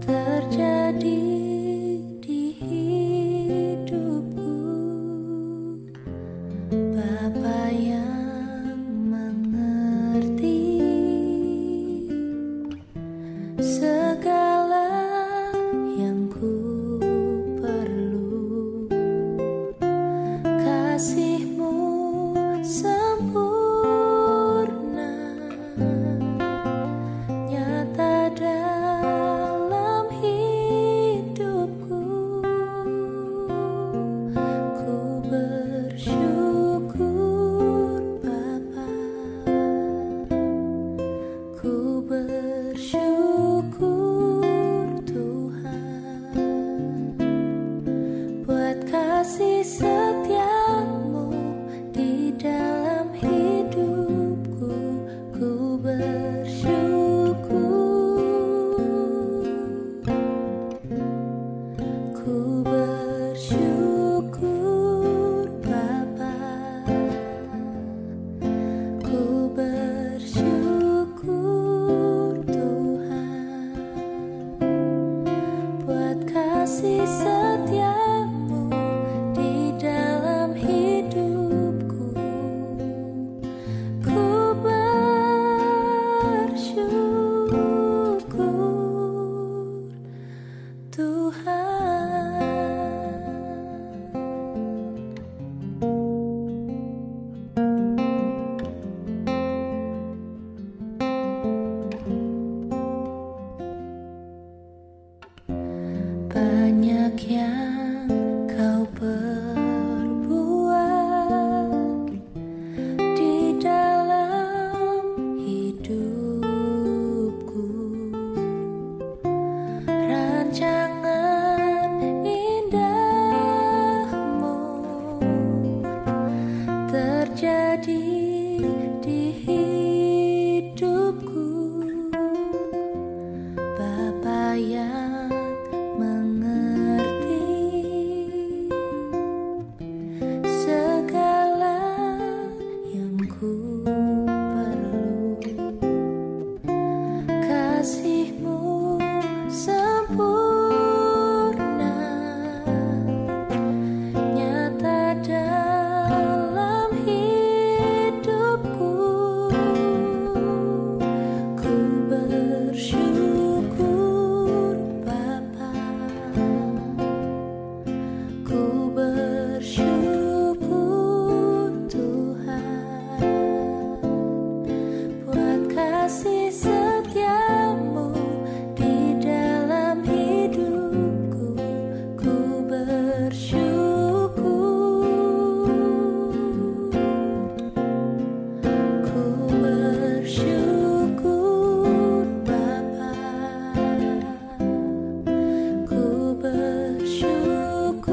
terjadi di hidupku. banyak yang kau perbuat di dalam hidupku. Rancangan indahmu terjadi di hidupku. Bapa yang mengerti segala yang ku perlu, kasih-Mu sempurna nyata dalam hidupku. Ku bersyukur Bapa, ku bersyukur Tuhan buat kasih setia-Mu di dalam hidupku. Ku bersyukur, ku bersyukur Bapa, ku bersyukur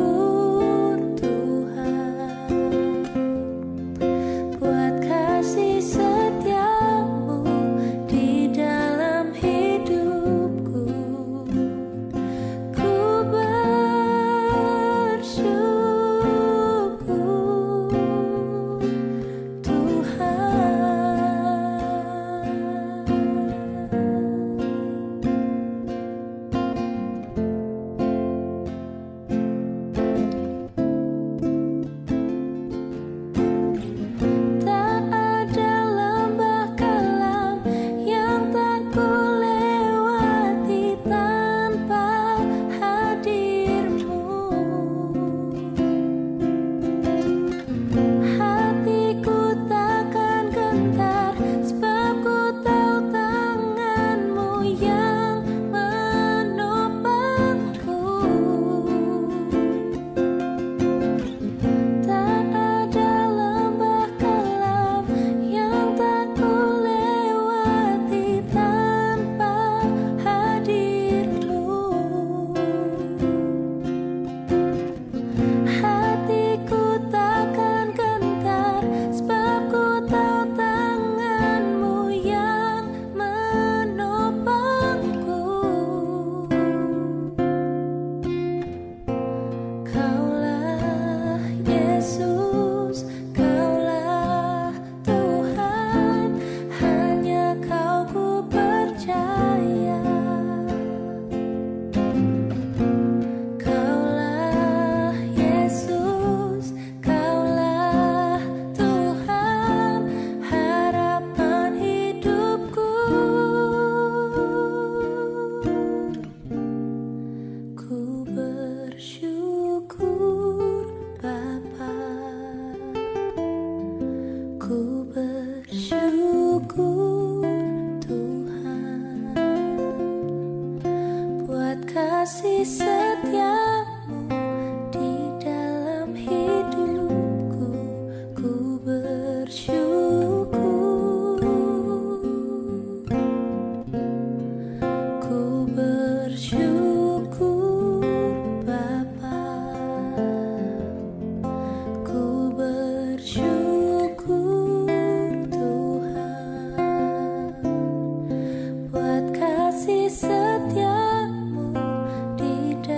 Tuhan buat kasih setia-Mu di dalam hidupku. Ku bersyukur Tuhan. Tak ada lembah kelam yang tak kulewati tanpa hadir-Mu. Hatiku takkan gentar sebab ku tahu tangan-Mu yang menopangku. Tak ada lembah kelam yang tak kulewati tanpa hadir-Mu. Hatiku takkan gentar sebab ku tahu tangan-Mu yang menopangku. Kaulah Yesus, Kaulah Tuhan, hanya Kau ku percaya. Kaulah Yesus, Kaulah Tuhan, harapan hidupku. Ku bersyukur Bapa, ku bersyukur Tuhan buat kasih setia-Mu di dalam hidupku. Ku bersyukur, ku bersyukur Bapa, ku bersyukur Tuhan buat kasih setia-Mu di dalam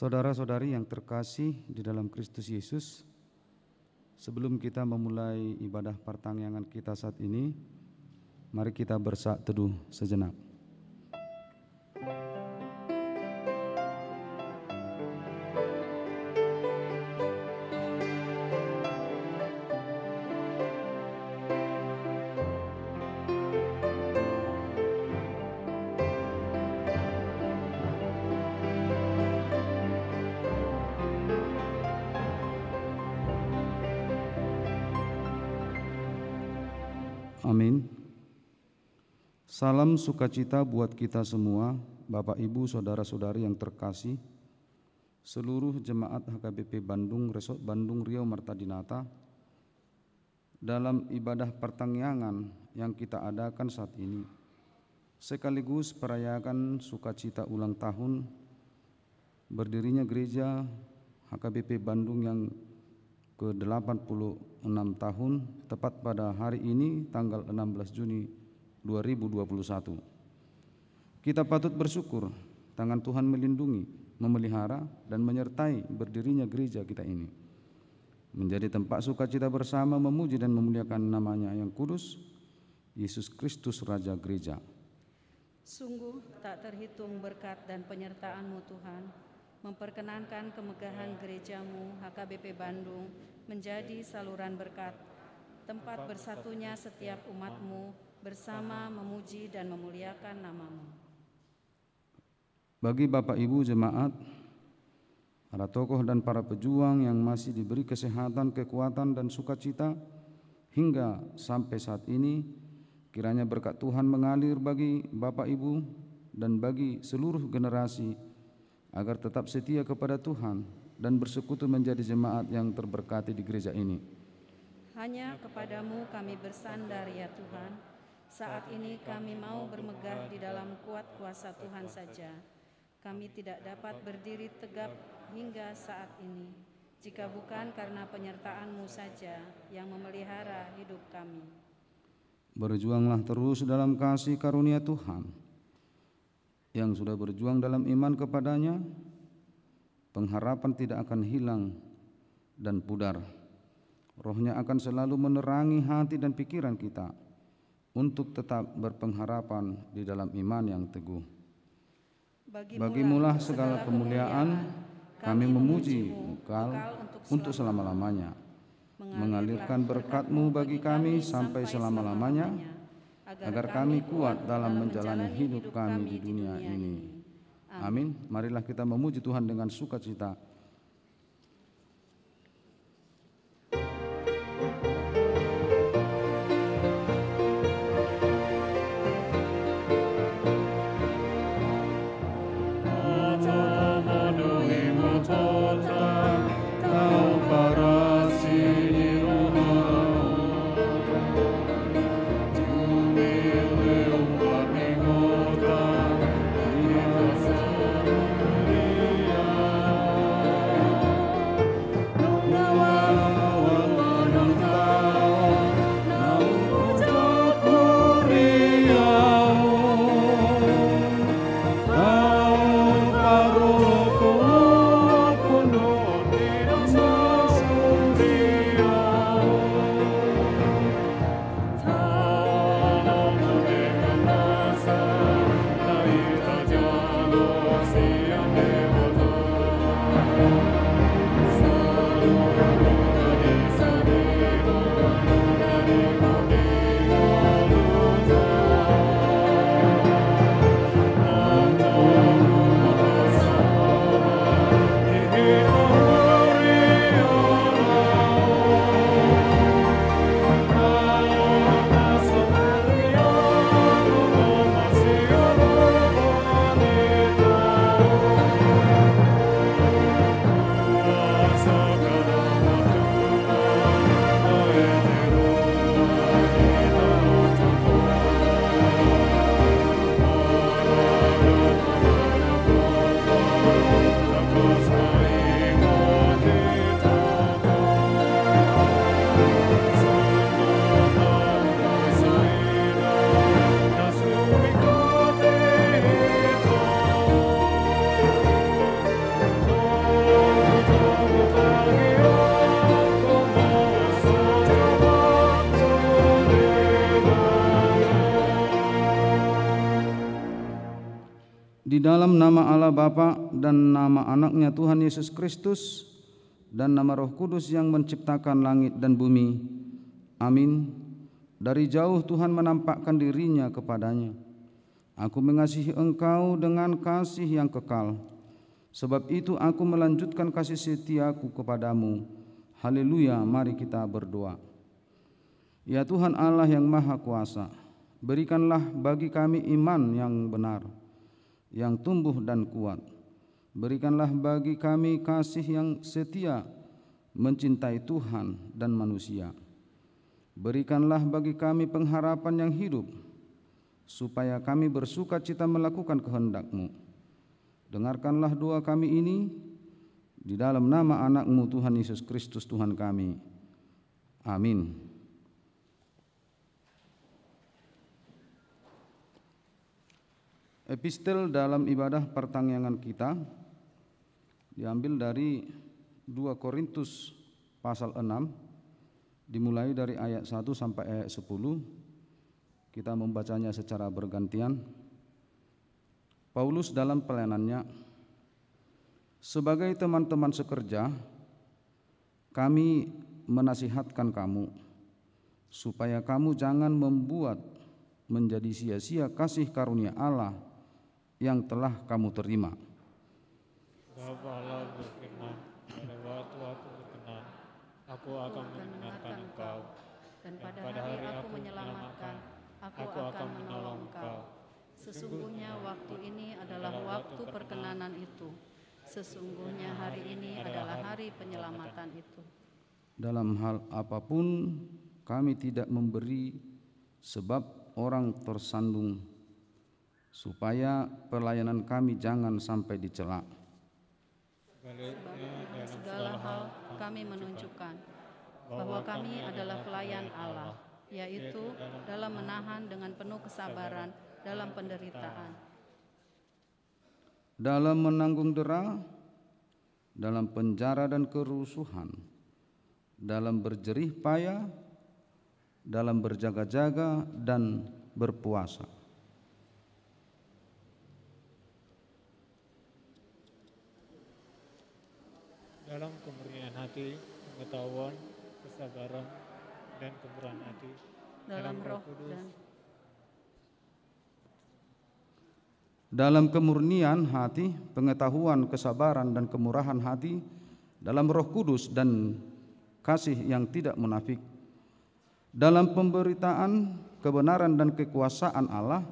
Saudara-saudari yang terkasih di dalam Kristus Yesus, sebelum kita memulai ibadah pertangyangan kita saat ini, mari kita bersaat teduh sejenak. Amin. Salam sukacita buat kita semua, Bapak Ibu, saudara-saudari yang terkasih, seluruh jemaat HKBP Bandung, Resort Bandung Riau Marta Dinata, dalam ibadah pertangyangan yang kita adakan saat ini, sekaligus perayakan sukacita ulang tahun berdirinya gereja HKBP Bandung yang ke-86 tahun, tepat pada hari ini tanggal 16 Juni 2021. Kita patut bersyukur tangan Tuhan melindungi, memelihara, dan menyertai berdirinya gereja kita ini, menjadi tempat sukacita bersama memuji dan memuliakan namanya yang kudus, Yesus Kristus Raja Gereja. Sungguh tak terhitung berkat dan penyertaan-Mu Tuhan, memperkenankan kemegahan gereja-Mu HKBP Bandung menjadi saluran berkat, tempat bersatunya setiap umat-Mu bersama memuji dan memuliakan nama-Mu. Bagi Bapak Ibu jemaat, para tokoh dan para pejuang yang masih diberi kesehatan, kekuatan, dan sukacita hingga sampai saat ini, kiranya berkat Tuhan mengalir bagi Bapak Ibu dan bagi seluruh generasi agar tetap setia kepada Tuhan dan bersekutu menjadi jemaat yang terberkati di gereja ini. Hanya kepadamu kami bersandar ya Tuhan. Saat ini kami mau bermegah di dalam kuat kuasa Tuhan saja. Kami tidak dapat berdiri tegap hingga saat ini, jika bukan karena penyertaan-Mu saja yang memelihara hidup kami. Berjuanglah terus dalam kasih karunia Tuhan. Yang sudah berjuang dalam iman kepadanya, pengharapan tidak akan hilang dan pudar. Rohnya akan selalu menerangi hati dan pikiran kita untuk tetap berpengharapan di dalam iman yang teguh. Bagimulah segala kemuliaan, kami memuji Engkau untuk selama-lamanya, mengalirkan berkat-Mu bagi kami sampai selama-lamanya, agar kami kuat dalam menjalani hidup kami di dunia ini. Amin. Marilah kita memuji Tuhan dengan sukacita. dalam nama Allah Bapa dan nama anaknya Tuhan Yesus Kristus dan nama Roh Kudus yang menciptakan langit dan bumi. Amin. Dari jauh Tuhan menampakkan dirinya kepadanya. Aku mengasihi engkau dengan kasih yang kekal. Sebab itu aku melanjutkan kasih setiaku kepadamu. Haleluya, mari kita berdoa. Ya Tuhan Allah yang Maha Kuasa, berikanlah bagi kami iman yang benar, yang tumbuh dan kuat. Berikanlah bagi kami kasih yang setia, mencintai Tuhan dan manusia. Berikanlah bagi kami pengharapan yang hidup, supaya kami bersuka cita melakukan kehendak-Mu. Dengarkanlah doa kami ini, di dalam nama anak-Mu Tuhan Yesus Kristus Tuhan kami. Amin. Epistel dalam ibadah pertangyangan kita diambil dari 2 Korintus pasal 6, dimulai dari ayat 1 sampai ayat 10. Kita membacanya secara bergantian. Paulus dalam pelayanannya, sebagai teman-teman sekerja, kami menasihatkan kamu, supaya kamu jangan membuat menjadi sia-sia kasih karunia Allah yang telah kamu terima. Sebab Allah berfirman, pada waktu-waktu berkenan, aku akan mendengarkan engkau, dan pada hari aku menyelamatkan, aku akan menolong engkau. Sesungguhnya waktu ini adalah waktu perkenanan itu. Sesungguhnya hari ini adalah hari penyelamatan itu. Dalam hal apapun kami tidak memberi sebab orang tersandung, supaya pelayanan kami jangan sampai dicela. Sebaliknya, Dalam segala hal kami menunjukkan bahwa kami adalah pelayan Allah, yaitu dalam menahan dengan penuh kesabaran dalam penderitaan, Dalam menanggung dera, dalam penjara dan kerusuhan, dalam berjerih payah, dalam berjaga-jaga dan berpuasa. dalam kemurnian hati, pengetahuan, kesabaran, dan kemurahan hati, dalam Roh Kudus, dan Dalam kemurnian hati, pengetahuan, kesabaran, dan kemurahan hati, dalam Roh Kudus dan kasih yang tidak munafik, dalam pemberitaan kebenaran dan kekuasaan Allah,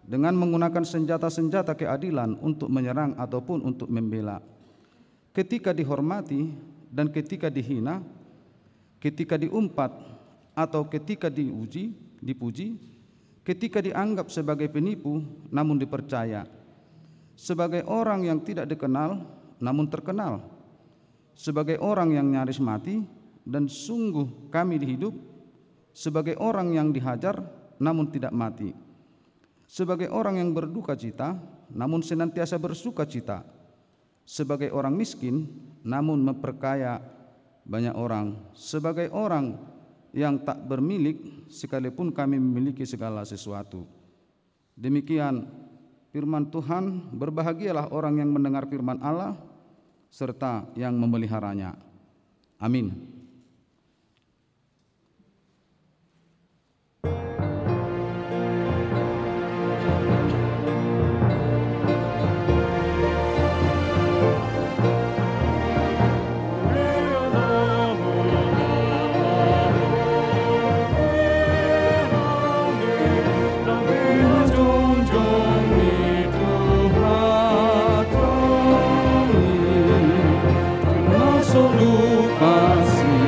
dengan menggunakan senjata-senjata keadilan untuk menyerang ataupun untuk membela, ketika dihormati dan ketika dihina, ketika diumpat atau ketika dipuji, ketika dianggap sebagai penipu namun dipercaya, sebagai orang yang tidak dikenal namun terkenal, sebagai orang yang nyaris mati dan sungguh kami dihidup, sebagai orang yang dihajar namun tidak mati, sebagai orang yang berduka cita namun senantiasa bersuka cita, sebagai orang miskin namun memperkaya banyak orang, sebagai orang yang tak bermilik sekalipun kami memiliki segala sesuatu. Demikian firman Tuhan. Berbahagialah orang yang mendengar firman Allah serta yang memeliharanya. Amin. Solu kasih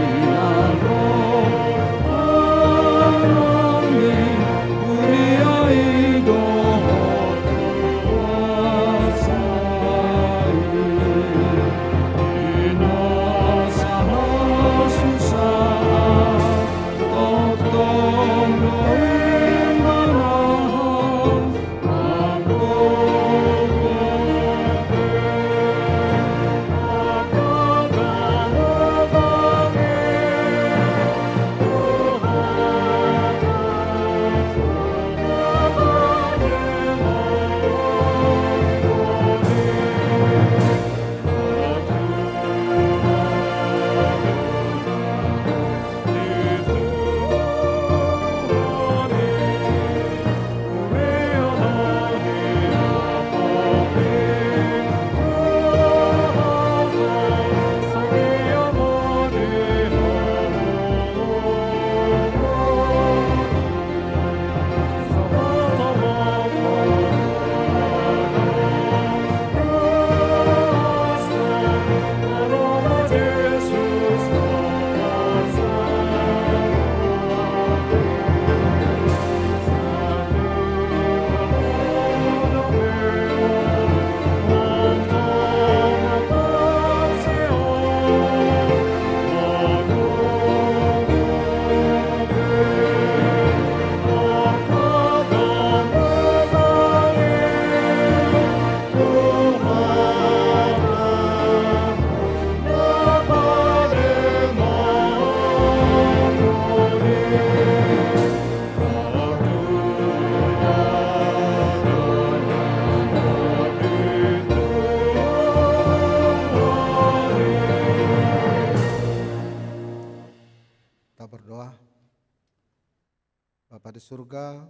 Bapa di surga,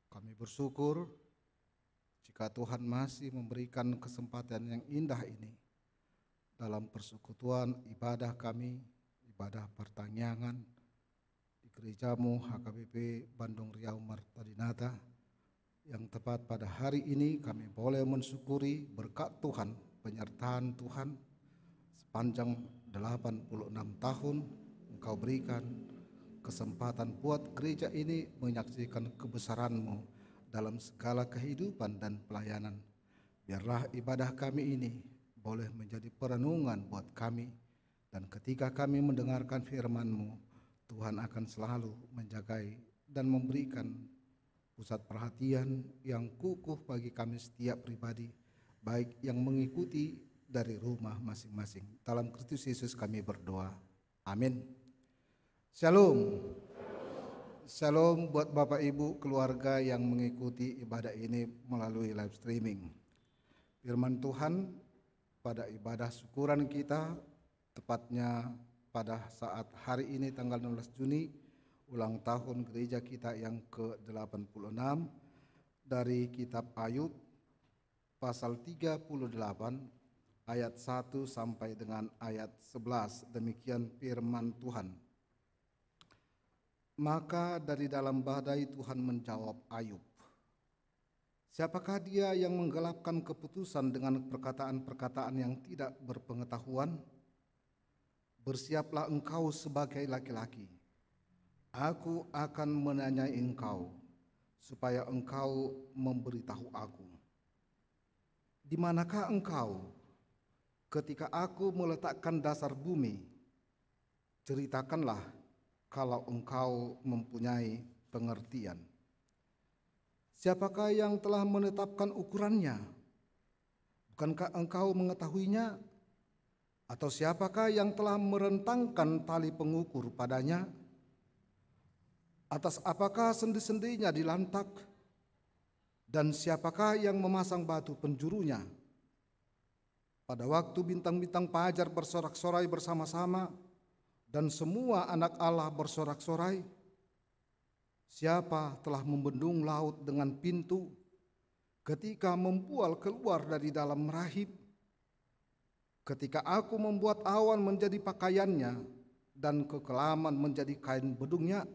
kami bersyukur jika Tuhan masih memberikan kesempatan yang indah ini dalam persekutuan ibadah kami, ibadah pertanyaan di gerejamu HKBP Bandung Riau Martadinata, yang tepat pada hari ini kami boleh mensyukuri berkat Tuhan, penyertaan Tuhan sepanjang 86 tahun Engkau berikan kesempatan buat gereja ini menyaksikan kebesaran-Mu dalam segala kehidupan dan pelayanan. Biarlah ibadah kami ini boleh menjadi perenungan buat kami, dan ketika kami mendengarkan firman-Mu, Tuhan akan selalu menjagai dan memberikan pusat perhatian yang kukuh bagi kami setiap pribadi, baik yang mengikuti dari rumah masing-masing. Dalam Kristus Yesus kami berdoa. Amin. Shalom. Shalom buat Bapak Ibu keluarga yang mengikuti ibadah ini melalui live streaming. Firman Tuhan pada ibadah syukuran kita, tepatnya pada saat hari ini tanggal 16 Juni, ulang tahun gereja kita yang ke-86, dari kitab Ayub pasal 38 ayat 1 sampai dengan ayat 11. Demikian firman Tuhan. Maka dari dalam badai Tuhan menjawab Ayub, siapakah dia yang menggelapkan keputusan dengan perkataan-perkataan yang tidak berpengetahuan? Bersiaplah engkau sebagai laki-laki. Aku akan menanyai engkau, supaya engkau memberitahu aku. Di manakah engkau ketika aku meletakkan dasar bumi? Ceritakanlah kalau engkau mempunyai pengertian. Siapakah yang telah menetapkan ukurannya? Bukankah engkau mengetahuinya? Atau siapakah yang telah merentangkan tali pengukur padanya? Atas apakah sendi-sendinya dilantak? Dan siapakah yang memasang batu penjurunya? Pada waktu bintang-bintang fajar bersorak-sorai bersama-sama, dan semua anak Allah bersorak-sorai, siapa telah membendung laut dengan pintu ketika membual keluar dari dalam rahib? Ketika aku membuat awan menjadi pakaiannya dan kekelaman menjadi kain bedungnya,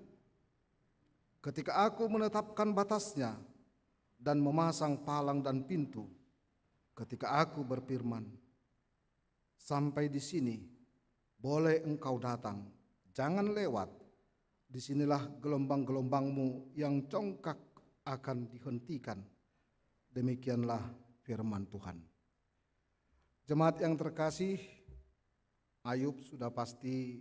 ketika aku menetapkan batasnya dan memasang palang dan pintu, ketika aku berfirman, sampai di sini boleh engkau datang, jangan lewat. Disinilah gelombang-gelombangmu yang congkak akan dihentikan. Demikianlah firman Tuhan. Jemaat yang terkasih, Ayub sudah pasti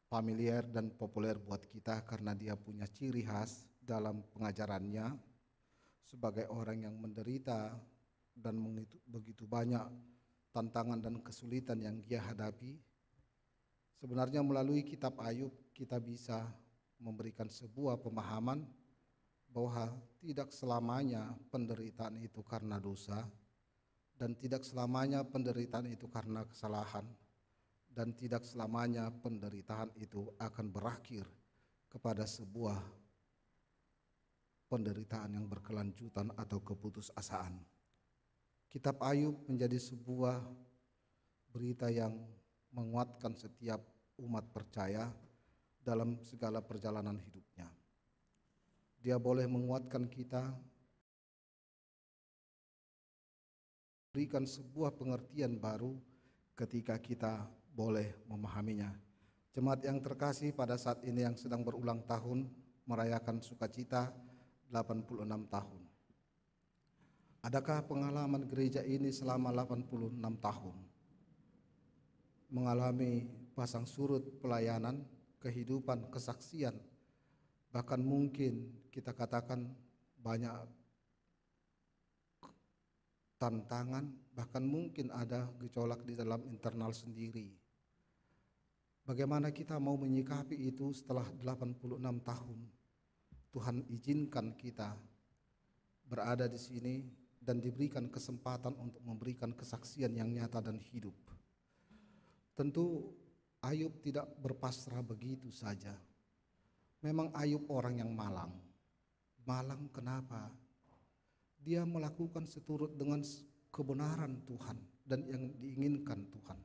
familiar dan populer buat kita karena dia punya ciri khas dalam pengajarannya sebagai orang yang menderita dan begitu banyak tantangan dan kesulitan yang dia hadapi. Sebenarnya melalui kitab Ayub kita bisa memberikan sebuah pemahaman bahwa tidak selamanya penderitaan itu karena dosa, dan tidak selamanya penderitaan itu karena kesalahan, dan tidak selamanya penderitaan itu akan berakhir kepada sebuah penderitaan yang berkelanjutan atau keputusasaan. Kitab Ayub menjadi sebuah berita yang menguatkan setiap umat percaya dalam segala perjalanan hidupnya. Dia boleh menguatkan kita, berikan sebuah pengertian baru ketika kita boleh memahaminya. Jemaat yang terkasih, pada saat ini yang sedang berulang tahun merayakan sukacita 86 tahun. Adakah pengalaman gereja ini selama 86 tahun? Mengalami pasang surut pelayanan, kehidupan, kesaksian, bahkan mungkin kita katakan banyak tantangan, bahkan mungkin ada gejolak di dalam internal sendiri. Bagaimana kita mau menyikapi itu setelah 86 tahun? Tuhan izinkan kita berada di sini dan diberikan kesempatan untuk memberikan kesaksian yang nyata dan hidup. Tentu Ayub tidak berpasrah begitu saja. Memang Ayub orang yang malang. Malang kenapa? Dia melakukan seturut dengan kebenaran Tuhan dan yang diinginkan Tuhan.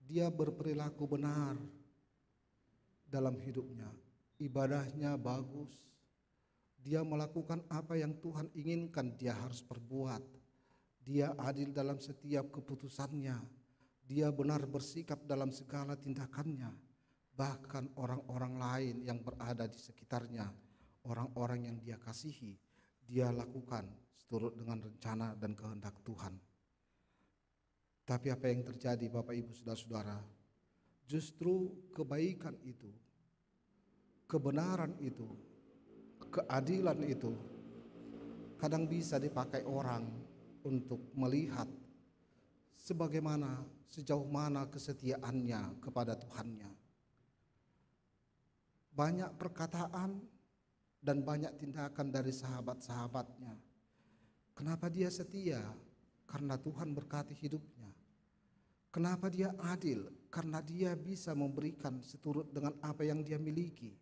Dia berperilaku benar dalam hidupnya. Ibadahnya bagus. Dia melakukan apa yang Tuhan inginkan dia harus perbuat. Dia adil dalam setiap keputusannya. Dia benar bersikap dalam segala tindakannya. Bahkan orang-orang lain yang berada di sekitarnya, orang-orang yang dia kasihi, dia lakukan seturut dengan rencana dan kehendak Tuhan. Tapi apa yang terjadi Bapak Ibu Saudara-saudara? Justru kebaikan itu, kebenaran itu, keadilan itu kadang bisa dipakai orang untuk melihat sebagaimana sejauh mana kesetiaannya kepada Tuhannya. Banyak perkataan dan banyak tindakan dari sahabat-sahabatnya. Kenapa dia setia? Karena Tuhan berkati hidupnya. Kenapa dia adil? Karena dia bisa memberikan seturut dengan apa yang dia miliki.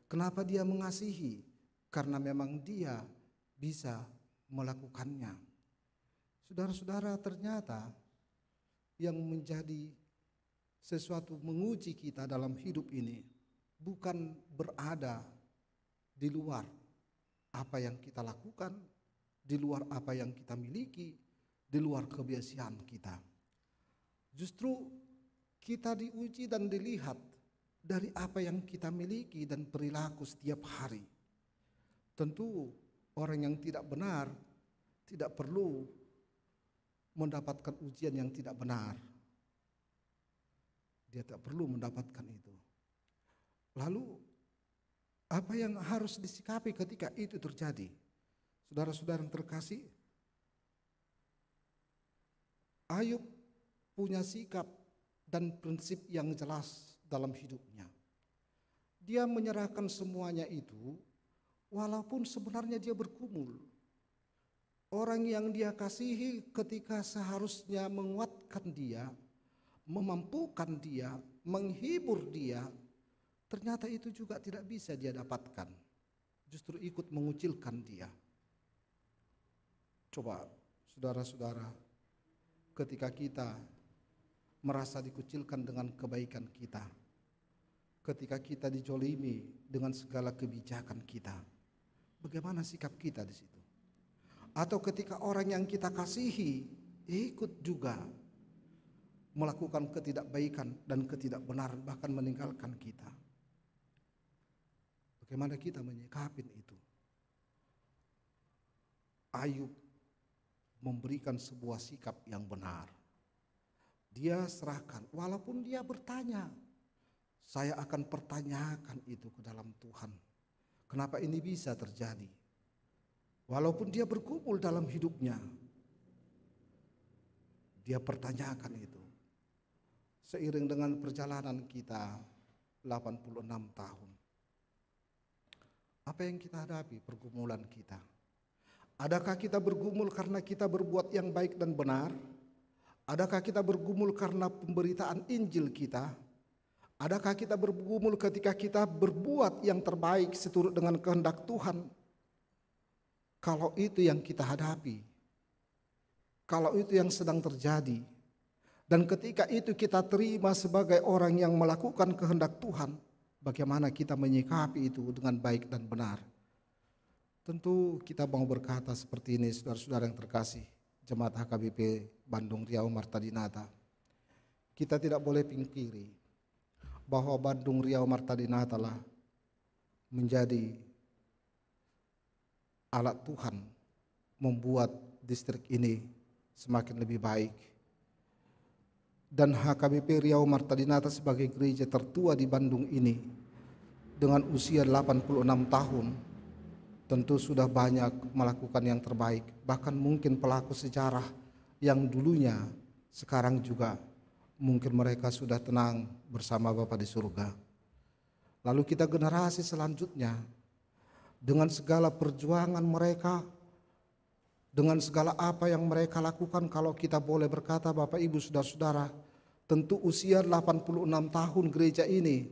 Kenapa dia mengasihi? Karena memang dia bisa melakukannya. Saudara-saudara, ternyata yang menjadi sesuatu menguji kita dalam hidup ini bukan berada di luar apa yang kita lakukan, di luar apa yang kita miliki, di luar kebiasaan kita. Justru kita diuji dan dilihat dari apa yang kita miliki dan perilaku setiap hari. Tentu orang yang tidak benar tidak perlu mendapatkan ujian yang tidak benar. Dia tak perlu mendapatkan itu. Lalu apa yang harus disikapi ketika itu terjadi? Saudara-saudara yang terkasih, Ayub punya sikap dan prinsip yang jelas dalam hidupnya. Dia menyerahkan semuanya itu walaupun sebenarnya dia bergumul. Orang yang dia kasihi ketika seharusnya menguatkan dia, memampukan dia, menghibur dia, ternyata itu juga tidak bisa dia dapatkan. Justru ikut mengucilkan dia. Coba saudara-saudara, ketika kita merasa dikucilkan dengan kebaikan kita, ketika kita dijolimi dengan segala kebijakan kita, bagaimana sikap kita di situ? Atau ketika orang yang kita kasihi ikut juga melakukan ketidakbaikan dan ketidakbenaran, bahkan meninggalkan kita, bagaimana kita menyikapi itu? Ayub memberikan sebuah sikap yang benar. Dia serahkan, walaupun dia bertanya, saya akan pertanyakan itu ke dalam Tuhan. Kenapa ini bisa terjadi? Walaupun dia bergumul dalam hidupnya, dia pertanyakan itu. Seiring dengan perjalanan kita 86 tahun. Apa yang kita hadapi pergumulan kita? Adakah kita bergumul karena kita berbuat yang baik dan benar? Adakah kita bergumul karena pemberitaan Injil kita? Adakah kita bergumul ketika kita berbuat yang terbaik seturut dengan kehendak Tuhan? Kalau itu yang kita hadapi, kalau itu yang sedang terjadi, dan ketika itu kita terima sebagai orang yang melakukan kehendak Tuhan, bagaimana kita menyikapi itu dengan baik dan benar? Tentu kita mau berkata seperti ini, saudara-saudara yang terkasih, Jemaat HKBP Bandung Riau Marta Dinata. Kita tidak boleh pungkiri bahwa Bandung Riau Marta Dinata lah menjadi alat Tuhan membuat distrik ini semakin lebih baik. Dan HKBP Riau Marta Dinata sebagai gereja tertua di Bandung ini dengan usia 86 tahun tentu sudah banyak melakukan yang terbaik. Bahkan mungkin pelaku sejarah yang dulunya sekarang juga mungkin mereka sudah tenang bersama Bapa di surga. Lalu kita generasi selanjutnya dengan segala perjuangan mereka, dengan segala apa yang mereka lakukan, kalau kita boleh berkata Bapak Ibu Saudara-saudara, tentu usia 86 tahun gereja ini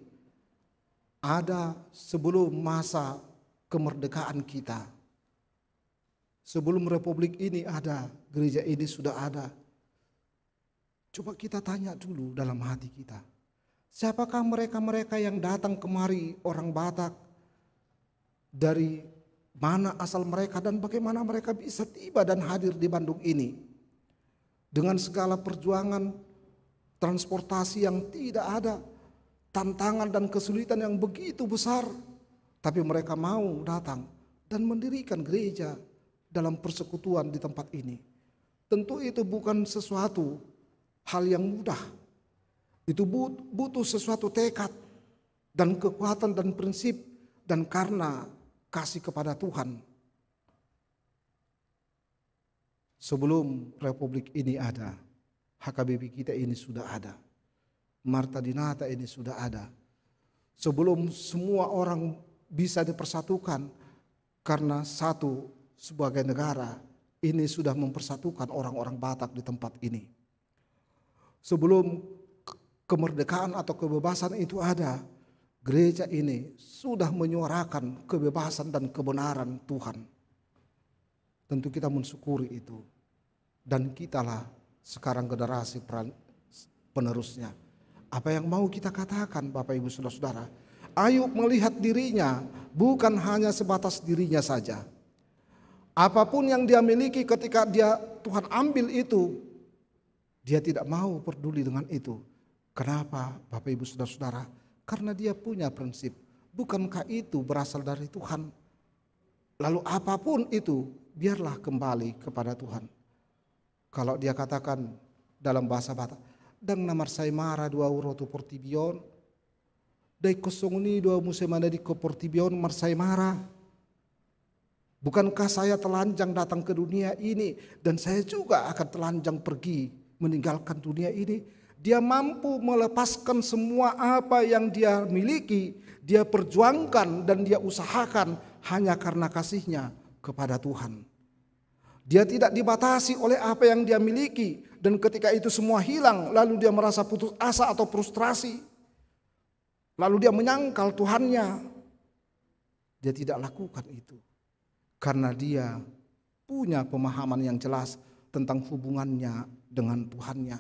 ada sebelum masa kemerdekaan kita. Sebelum republik ini ada, gereja ini sudah ada. Coba kita tanya dulu dalam hati kita. Siapakah mereka-mereka yang datang kemari, orang Batak, dari mana asal mereka dan bagaimana mereka bisa tiba dan hadir di Bandung ini. Dengan segala perjuangan transportasi yang tidak ada, tantangan dan kesulitan yang begitu besar, tapi mereka mau datang dan mendirikan gereja dalam persekutuan di tempat ini. Tentu itu bukan sesuatu hal yang mudah. Itu butuh sesuatu tekad dan kekuatan dan prinsip, dan karena kasih kepada Tuhan. Sebelum republik ini ada, HKBP kita ini sudah ada. Marta Dinata ini sudah ada. Sebelum semua orang bisa dipersatukan karena satu sebagai negara, ini sudah mempersatukan orang-orang Batak di tempat ini. Sebelum kemerdekaan atau kebebasan itu ada, gereja ini sudah menyuarakan kebebasan dan kebenaran Tuhan. Tentu kita mensyukuri itu. Dan kitalah sekarang generasi penerusnya. Apa yang mau kita katakan Bapak Ibu Saudara-saudara? Ayub melihat dirinya bukan hanya sebatas dirinya saja. Apapun yang dia miliki ketika Tuhan ambil itu, dia tidak mau peduli dengan itu. Kenapa Bapak Ibu Saudara-saudara? Karena dia punya prinsip. Bukankah itu berasal dari Tuhan? Lalu apapun itu biarlah kembali kepada Tuhan. Kalau dia katakan dalam bahasa Batak, dang namar saya marah dua urotu portibion, dai kosong ini dua musemana di portibion mar saya marah. Bukankah saya telanjang datang ke dunia ini dan saya juga akan telanjang pergi meninggalkan dunia ini? Dia mampu melepaskan semua apa yang dia miliki, dia perjuangkan dan dia usahakan hanya karena kasihnya kepada Tuhan. Dia tidak dibatasi oleh apa yang dia miliki, dan ketika itu semua hilang lalu dia merasa putus asa atau frustrasi. Lalu dia menyangkal Tuhannya. Dia tidak lakukan itu. Karena dia punya pemahaman yang jelas tentang hubungannya dengan Tuhannya.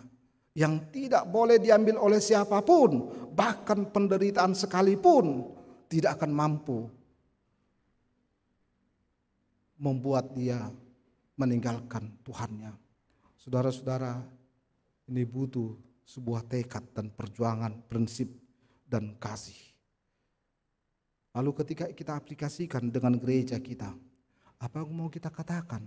Yang tidak boleh diambil oleh siapapun, bahkan penderitaan sekalipun tidak akan mampu membuat dia meninggalkan Tuhannya. Saudara-saudara, ini butuh sebuah tekad dan perjuangan, prinsip dan kasih. Lalu ketika kita aplikasikan dengan gereja kita, apa yang mau kita katakan?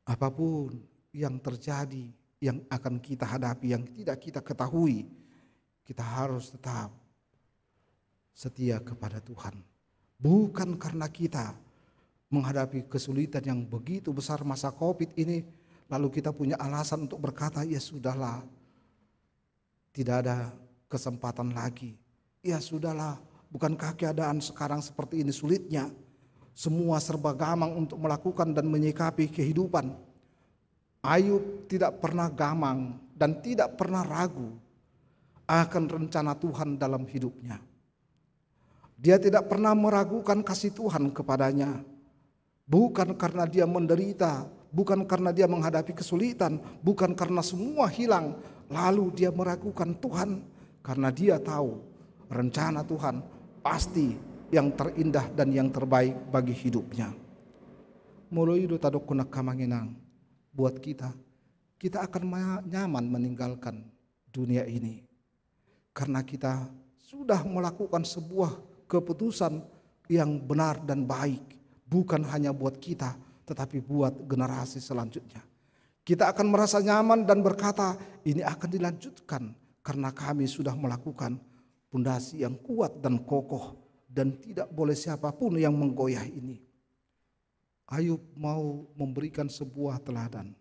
Apapun yang terjadi, yang akan kita hadapi, yang tidak kita ketahui, kita harus tetap setia kepada Tuhan. Bukan karena kita menghadapi kesulitan yang begitu besar masa COVID ini, lalu kita punya alasan untuk berkata, ya sudahlah, tidak ada kesempatan lagi. Ya sudahlah, bukankah keadaan sekarang seperti ini sulitnya? Semua serba gamang untuk melakukan dan menyikapi kehidupan. Ayub tidak pernah gamang dan tidak pernah ragu akan rencana Tuhan dalam hidupnya. Dia tidak pernah meragukan kasih Tuhan kepadanya. Bukan karena dia menderita, bukan karena dia menghadapi kesulitan, bukan karena semua hilang lalu dia meragukan Tuhan, karena dia tahu rencana Tuhan pasti yang terindah dan yang terbaik bagi hidupnya. Mulai itu tadok kunak kamanginang buat kita akan nyaman meninggalkan dunia ini karena kita sudah melakukan sebuah keputusan yang benar dan baik, bukan hanya buat kita tetapi buat generasi selanjutnya. Kita akan merasa nyaman dan berkata ini akan dilanjutkan karena kami sudah melakukan pondasi yang kuat dan kokoh dan tidak boleh siapapun yang menggoyah ini. Ayub mau memberikan sebuah teladan.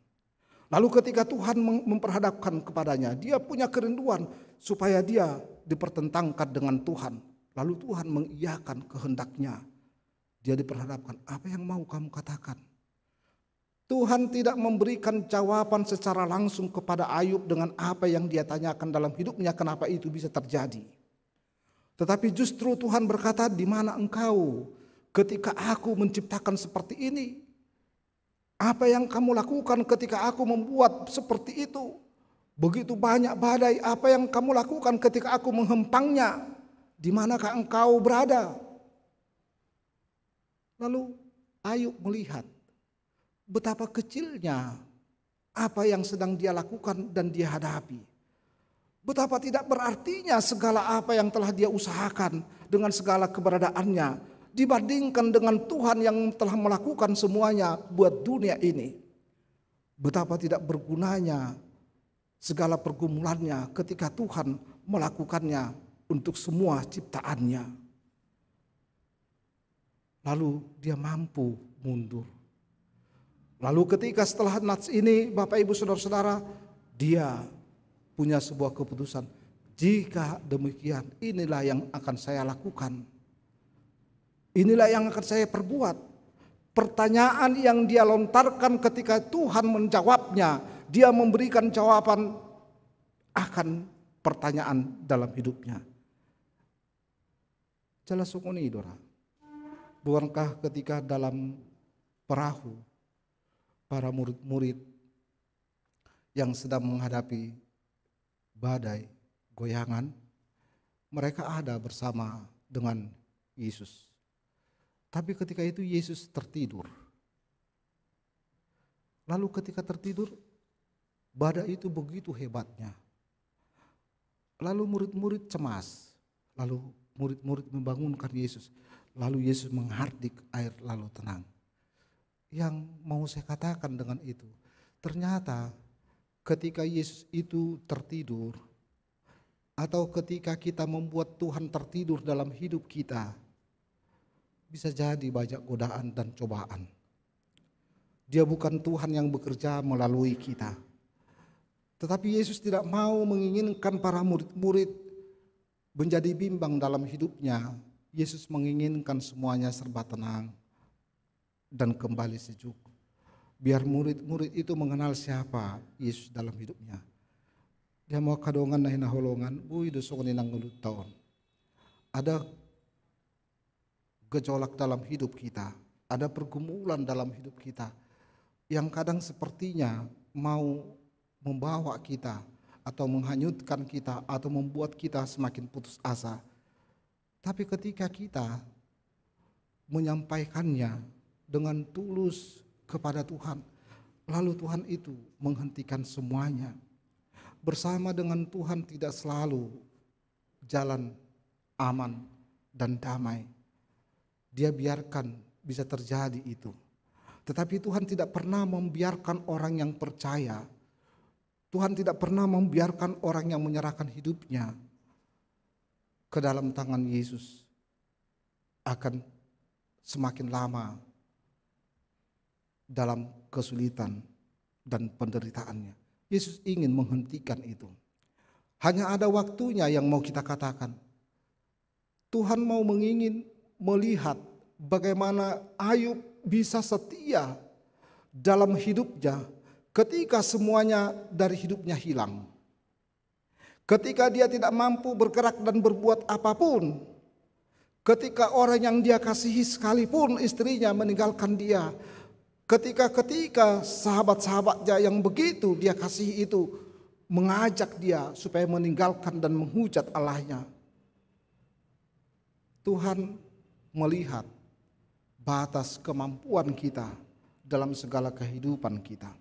Lalu ketika Tuhan memperhadapkan kepadanya, dia punya kerinduan supaya dia dipertentangkan dengan Tuhan. Lalu Tuhan mengiyakan kehendaknya. Dia diperhadapkan, apa yang mau kamu katakan? Tuhan tidak memberikan jawaban secara langsung kepada Ayub dengan apa yang dia tanyakan dalam hidupnya, kenapa itu bisa terjadi. Tetapi justru Tuhan berkata, di mana engkau ketika aku menciptakan seperti ini? Apa yang kamu lakukan ketika aku membuat seperti itu? Begitu banyak badai, apa yang kamu lakukan ketika aku menghempangnya? Di manakah engkau berada? Lalu Ayub melihat betapa kecilnya apa yang sedang dia lakukan dan dia hadapi. Betapa tidak berartinya segala apa yang telah dia usahakan dengan segala keberadaannya dibandingkan dengan Tuhan yang telah melakukan semuanya buat dunia ini. Betapa tidak bergunanya segala pergumulannya ketika Tuhan melakukannya untuk semua ciptaannya. Lalu dia mampu mundur. Lalu ketika setelah nats ini, Bapak Ibu Saudara-saudara, dia punya sebuah keputusan. Jika demikian, inilah yang akan saya lakukan. Inilah yang akan saya perbuat. Pertanyaan yang dia lontarkan ketika Tuhan menjawabnya, dia memberikan jawaban akan pertanyaan dalam hidupnya. Jelas sungguh Dora. Bukankah ketika dalam perahu para murid-murid yang sedang menghadapi badai, goyangan, mereka ada bersama dengan Yesus. Tapi ketika itu Yesus tertidur. Lalu ketika tertidur, badai itu begitu hebatnya. Lalu murid-murid cemas. Lalu murid-murid membangunkan Yesus. Lalu Yesus menghardik air lalu tenang. Yang mau saya katakan dengan itu, ternyata ketika Yesus itu tertidur, atau ketika kita membuat Tuhan tertidur dalam hidup kita, bisa jadi banyak godaan dan cobaan. Dia bukan Tuhan yang bekerja melalui kita. Tetapi Yesus tidak mau menginginkan para murid-murid menjadi bimbang dalam hidupnya. Yesus menginginkan semuanya serba tenang dan kembali sejuk. Biar murid-murid itu mengenal siapa Yesus dalam hidupnya. Dia mau kadongan na hinaholongan, dosong ni nang ulut taon. Ada gejolak dalam hidup kita, ada pergumulan dalam hidup kita yang kadang sepertinya mau membawa kita atau menghanyutkan kita atau membuat kita semakin putus asa. Tapi ketika kita menyampaikannya dengan tulus kepada Tuhan, lalu Tuhan itu menghentikan semuanya. Bersama dengan Tuhan tidak selalu jalan aman dan damai. Dia biarkan bisa terjadi itu. Tetapi Tuhan tidak pernah membiarkan orang yang percaya. Tuhan tidak pernah membiarkan orang yang menyerahkan hidupnya ke dalam tangan Yesus akan semakin lama dalam kesulitan dan penderitaannya. Yesus ingin menghentikan itu. Hanya ada waktunya yang mau kita katakan. Tuhan mau melihat bagaimana Ayub bisa setia dalam hidupnya ketika semuanya dari hidupnya hilang. Ketika dia tidak mampu bergerak dan berbuat apapun. Ketika orang yang dia kasihi sekalipun istrinya meninggalkan dia. Ketika sahabat-sahabatnya yang begitu dia kasihi itu mengajak dia supaya meninggalkan dan menghujat Allahnya. Tuhan melihat batas kemampuan kita dalam segala kehidupan kita.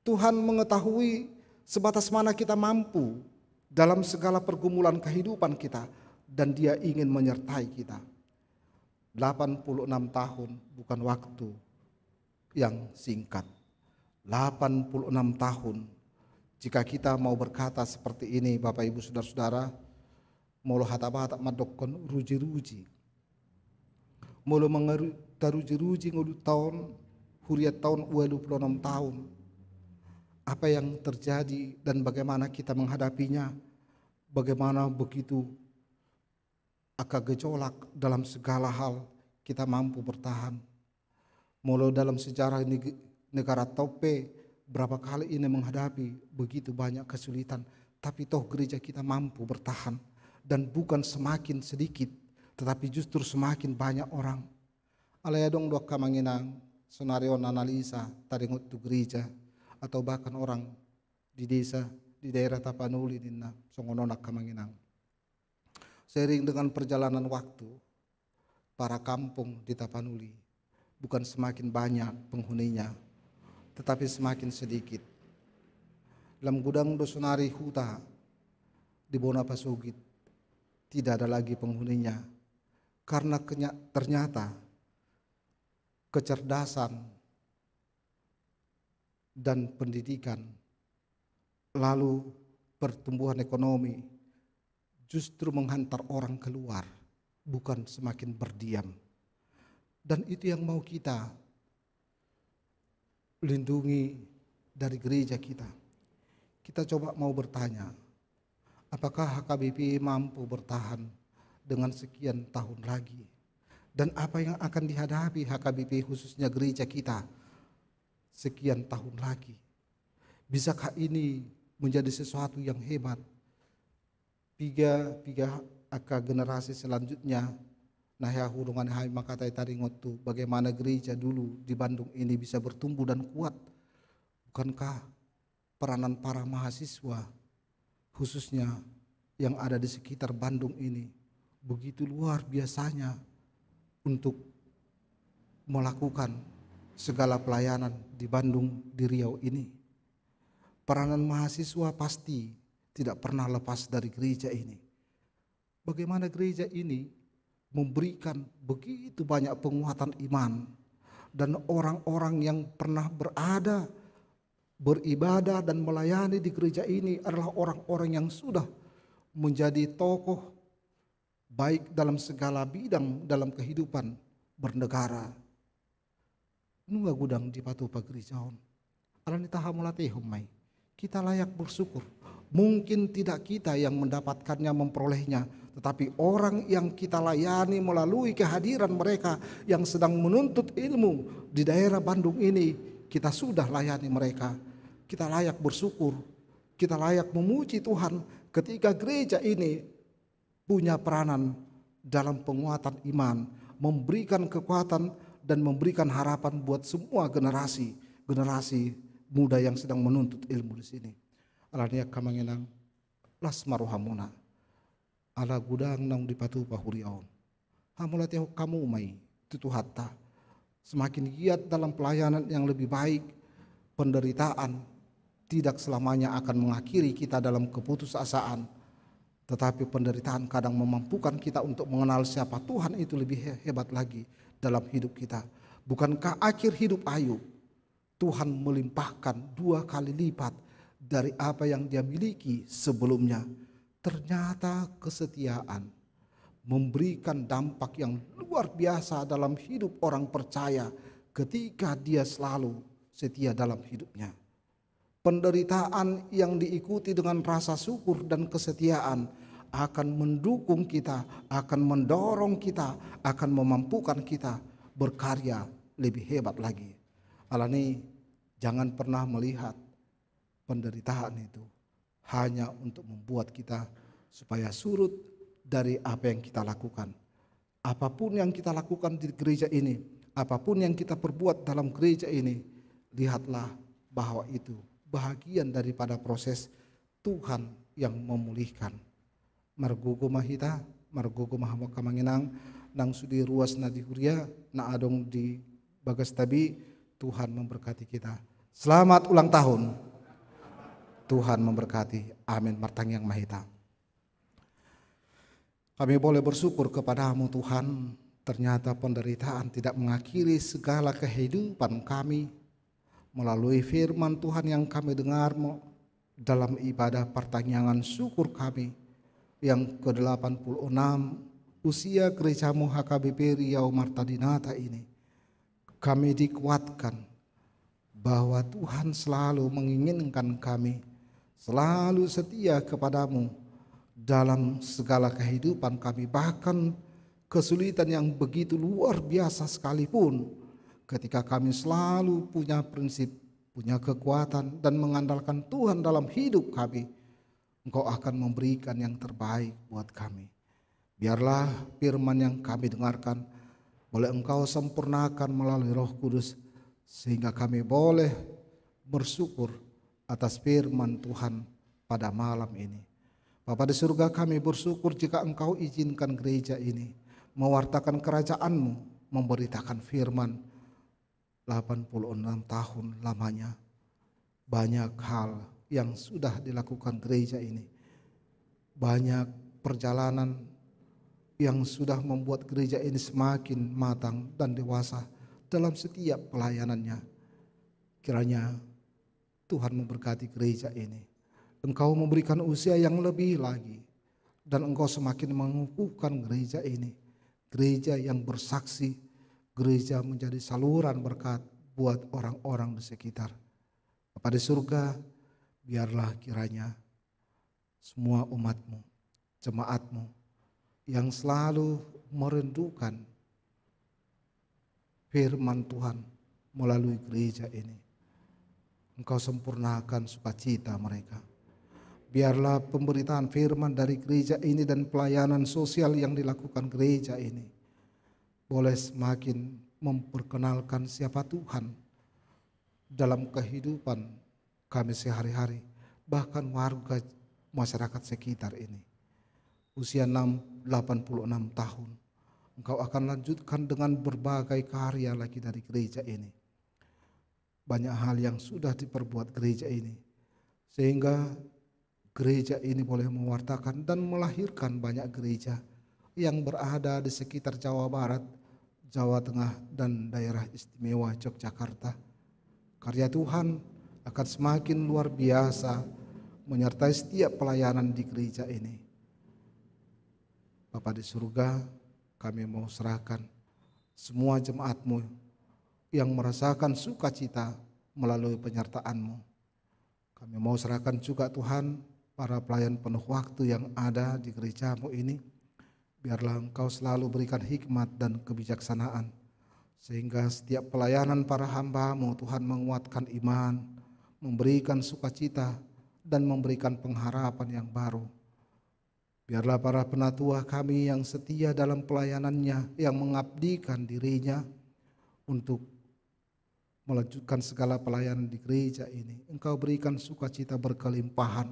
Tuhan mengetahui sebatas mana kita mampu dalam segala pergumulan kehidupan kita dan dia ingin menyertai kita. 86 tahun bukan waktu yang singkat. 86 tahun. Jika kita mau berkata seperti ini Bapak Ibu Saudara-saudara, molo hata-hata madokon ruji-ruji. Molo mengeruji-ruji ngulu tahun, huriat tahun 26 tahun. Apa yang terjadi dan bagaimana kita menghadapinya, bagaimana begitu agak gejolak dalam segala hal kita mampu bertahan. Molo dalam sejarah negara Tope berapa kali ini menghadapi begitu banyak kesulitan, tapi toh gereja kita mampu bertahan dan bukan semakin sedikit, tetapi justru semakin banyak orang. Alaya dong dok kamanginang, senarion analisa, taringut tu gereja, atau bahkan orang di desa, di daerah Tapanuli, dina songononak kamanginang. Seiring dengan perjalanan waktu, para kampung di Tapanuli bukan semakin banyak penghuninya, tetapi semakin sedikit. Dalam gudang Dosunari Huta di Bonapasugit tidak ada lagi penghuninya, karena ternyata kecerdasan dan pendidikan lalu pertumbuhan ekonomi justru menghantar orang keluar, bukan semakin berdiam. Dan itu yang mau kita lindungi dari gereja kita. Kita coba mau bertanya, apakah HKBP mampu bertahan dengan sekian tahun lagi? Dan apa yang akan dihadapi HKBP khususnya gereja kita sekian tahun lagi? Bisakah ini menjadi sesuatu yang hebat? Tiga generasi selanjutnya, nah ya hurungan hai makatai taringotu, bagaimana gereja dulu di Bandung ini bisa bertumbuh dan kuat? Bukankah peranan para mahasiswa khususnya yang ada di sekitar Bandung ini begitu luar biasanya untuk melakukan segala pelayanan di Bandung, di Riau ini? Peranan mahasiswa pasti tidak pernah lepas dari gereja ini. Bagaimana gereja ini memberikan begitu banyak penguatan iman, dan orang-orang yang pernah berada, beribadah dan melayani di gereja ini adalah orang-orang yang sudah menjadi tokoh baik dalam segala bidang dalam kehidupan bernegara. Nunggu gudang di patupa gerejaon. Alani tahamulate humai. Kita layak bersyukur. Mungkin tidak kita yang mendapatkannya, memperolehnya, tetapi orang yang kita layani melalui kehadiran mereka yang sedang menuntut ilmu di daerah Bandung ini, kita sudah layani mereka. Kita layak bersyukur, kita layak memuji Tuhan ketika gereja ini punya peranan dalam penguatan iman, memberikan kekuatan dan memberikan harapan buat semua generasi muda yang sedang menuntut ilmu di sini. Alania kamanginang las maruhamuna ala gudang nang dipatu pahuriaon. Hamulati kamu umai tutu hatta semakin giat dalam pelayanan yang lebih baik. Penderitaan tidak selamanya akan mengakhiri kita dalam keputusasaan, tetapi penderitaan kadang memampukan kita untuk mengenal siapa Tuhan itu lebih hebat lagi dalam hidup kita. Bukankah akhir hidup Ayub Tuhan melimpahkan 2 kali lipat dari apa yang dia miliki sebelumnya? Ternyata kesetiaan memberikan dampak yang luar biasa dalam hidup orang percaya ketika dia selalu setia dalam hidupnya. Penderitaan yang diikuti dengan rasa syukur dan kesetiaan akan mendukung kita, akan mendorong kita, akan memampukan kita berkarya lebih hebat lagi. Alani jangan pernah melihat penderitaan itu hanya untuk membuat kita supaya surut dari apa yang kita lakukan. Apapun yang kita lakukan di gereja ini, apapun yang kita perbuat dalam gereja ini, lihatlah bahwa itu bahagian daripada proses Tuhan yang memulihkan. Margogo mahita, margogo mahakamanginang, nang sudi ruas na di huria, na adong di bagas tabi. Tuhan memberkati kita. Selamat ulang tahun. Tuhan memberkati. Amin. Martang yang mahita. Kami boleh bersyukur kepadamu Tuhan. Ternyata penderitaan tidak mengakhiri segala kehidupan kami. Melalui firman Tuhan yang kami dengar dalam ibadah pertanyaan syukur kami yang ke-86 usia gerejamu HKBP Riau Martadinata ini. Kami dikuatkan bahwa Tuhan selalu menginginkan kami selalu setia kepadamu dalam segala kehidupan kami, bahkan kesulitan yang begitu luar biasa sekalipun, ketika kami selalu punya prinsip, punya kekuatan dan mengandalkan Tuhan dalam hidup kami, Engkau akan memberikan yang terbaik buat kami. Biarlah firman yang kami dengarkan boleh Engkau sempurnakan melalui Roh Kudus, sehingga kami boleh bersyukur atas firman Tuhan pada malam ini. Bapa di surga, kami bersyukur jika Engkau izinkan gereja ini mewartakan kerajaan-Mu, memberitakan firman 86 tahun lamanya. Banyak hal yang sudah dilakukan gereja ini. Banyak perjalanan yang sudah membuat gereja ini semakin matang dan dewasa dalam setiap pelayanannya. Kiranya Tuhan memberkati gereja ini. Engkau memberikan usia yang lebih lagi, dan Engkau semakin mengukuhkan gereja ini. Gereja yang bersaksi, gereja menjadi saluran berkat buat orang-orang di sekitar. Bapa di surga, biarlah kiranya semua umat-Mu, jemaat-Mu yang selalu merindukan firman Tuhan melalui gereja ini, Engkau sempurnakan sukacita mereka. Biarlah pemberitaan firman dari gereja ini dan pelayanan sosial yang dilakukan gereja ini boleh semakin memperkenalkan siapa Tuhan dalam kehidupan kami sehari-hari, bahkan warga masyarakat sekitar ini. Usia 86 tahun, Engkau akan lanjutkan dengan berbagai karya lagi dari gereja ini. Banyak hal yang sudah diperbuat gereja ini, sehingga gereja ini boleh mewartakan dan melahirkan banyak gereja yang berada di sekitar Jawa Barat, Jawa Tengah, dan daerah istimewa Yogyakarta. Karya Tuhan akan semakin luar biasa menyertai setiap pelayanan di gereja ini. Bapa di surga, kami mau serahkan semua jemaat-Mu yang merasakan sukacita melalui penyertaan-Mu. Kami mau serahkan juga Tuhan para pelayan penuh waktu yang ada di gereja-Mu ini. Biarlah Engkau selalu berikan hikmat dan kebijaksanaan, sehingga setiap pelayanan para hamba-Mu Tuhan menguatkan iman, memberikan sukacita, dan memberikan pengharapan yang baru. Biarlah para penatua kami yang setia dalam pelayanannya, yang mengabdikan dirinya untuk melanjutkan segala pelayanan di gereja ini. Engkau berikan sukacita berkelimpahan.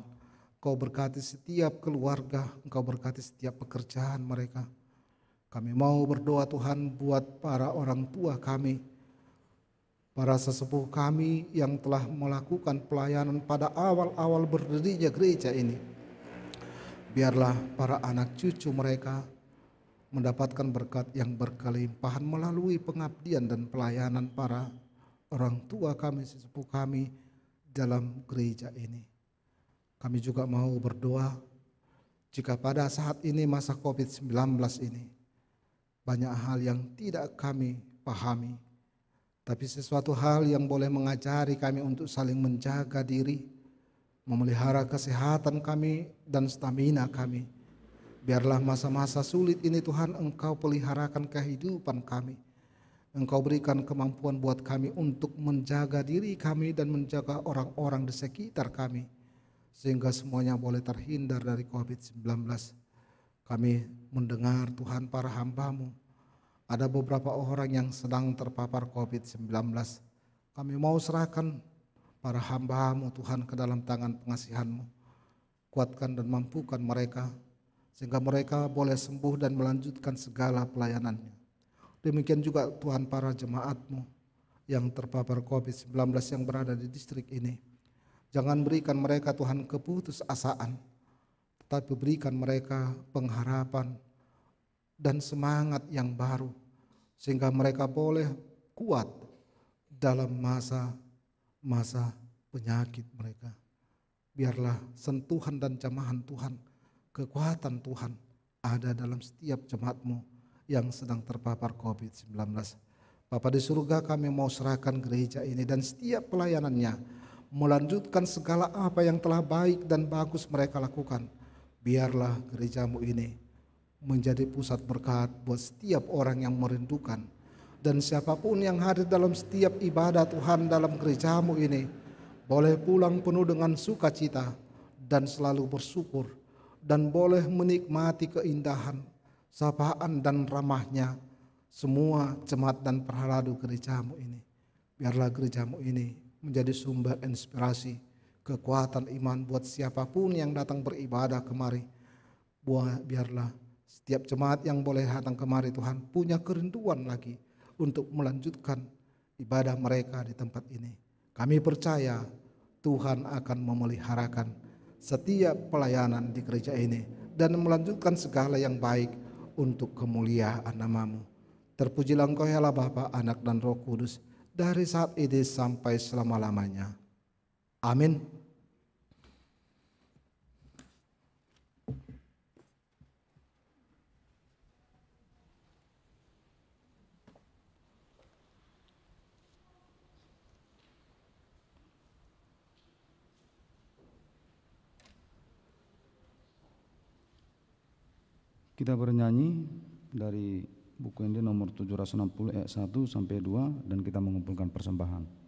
Engkau berkati setiap keluarga, Engkau berkati setiap pekerjaan mereka. Kami mau berdoa Tuhan buat para orang tua kami, para sesepuh kami yang telah melakukan pelayanan pada awal-awal berdirinya gereja ini. Biarlah para anak cucu mereka mendapatkan berkat yang berkelimpahan melalui pengabdian dan pelayanan para orang tua kami, sesepuh kami dalam gereja ini. Kami juga mau berdoa jika pada saat ini masa COVID-19 ini banyak hal yang tidak kami pahami, tapi sesuatu hal yang boleh mengajari kami untuk saling menjaga diri, memelihara kesehatan kami dan stamina kami. Biarlah masa-masa sulit ini Tuhan Engkau peliharakan kehidupan kami. Engkau berikan kemampuan buat kami untuk menjaga diri kami dan menjaga orang-orang di sekitar kami, sehingga semuanya boleh terhindar dari COVID-19. Kami mendengar Tuhan para hamba-Mu, ada beberapa orang yang sedang terpapar COVID-19. Kami mau serahkan para hamba-Mu Tuhan ke dalam tangan pengasihan-Mu. Kuatkan dan mampukan mereka, sehingga mereka boleh sembuh dan melanjutkan segala pelayanannya. Demikian juga Tuhan para jemaat-Mu yang terpapar COVID-19 yang berada di distrik ini. Jangan berikan mereka Tuhan keputusasaan, tetapi berikan mereka pengharapan dan semangat yang baru, sehingga mereka boleh kuat dalam masa penyakit mereka. Biarlah sentuhan dan jamahan Tuhan, kekuatan Tuhan ada dalam setiap jemaat-Mu yang sedang terpapar COVID-19. Bapa di surga, kami mau serahkan gereja ini dan setiap pelayanannya, melanjutkan segala apa yang telah baik dan bagus mereka lakukan. Biarlah gereja-Mu ini menjadi pusat berkat buat setiap orang yang merindukan. Dan siapapun yang hadir dalam setiap ibadah Tuhan dalam gereja-Mu ini boleh pulang penuh dengan sukacita dan selalu bersyukur dan boleh menikmati keindahan, sapaan dan ramahnya semua jemaat dan perhaladu gerejamu ini. Biarlah gerejamu ini menjadi sumber inspirasi, kekuatan iman buat siapapun yang datang beribadah kemari. Biarlah setiap jemaat yang boleh datang kemari Tuhan punya kerinduan lagi untuk melanjutkan ibadah mereka di tempat ini. Kami percaya Tuhan akan memeliharakan setiap pelayanan di gereja ini dan melanjutkan segala yang baik untuk kemuliaan nama-Mu. Terpujilah Engkau ya Allah Bapa, Anak dan Roh Kudus, dari saat ini sampai selama-lamanya. Amin. Kita bernyanyi dari buku ini nomor 760 ayat 1 sampai 2 dan kita mengumpulkan persembahan.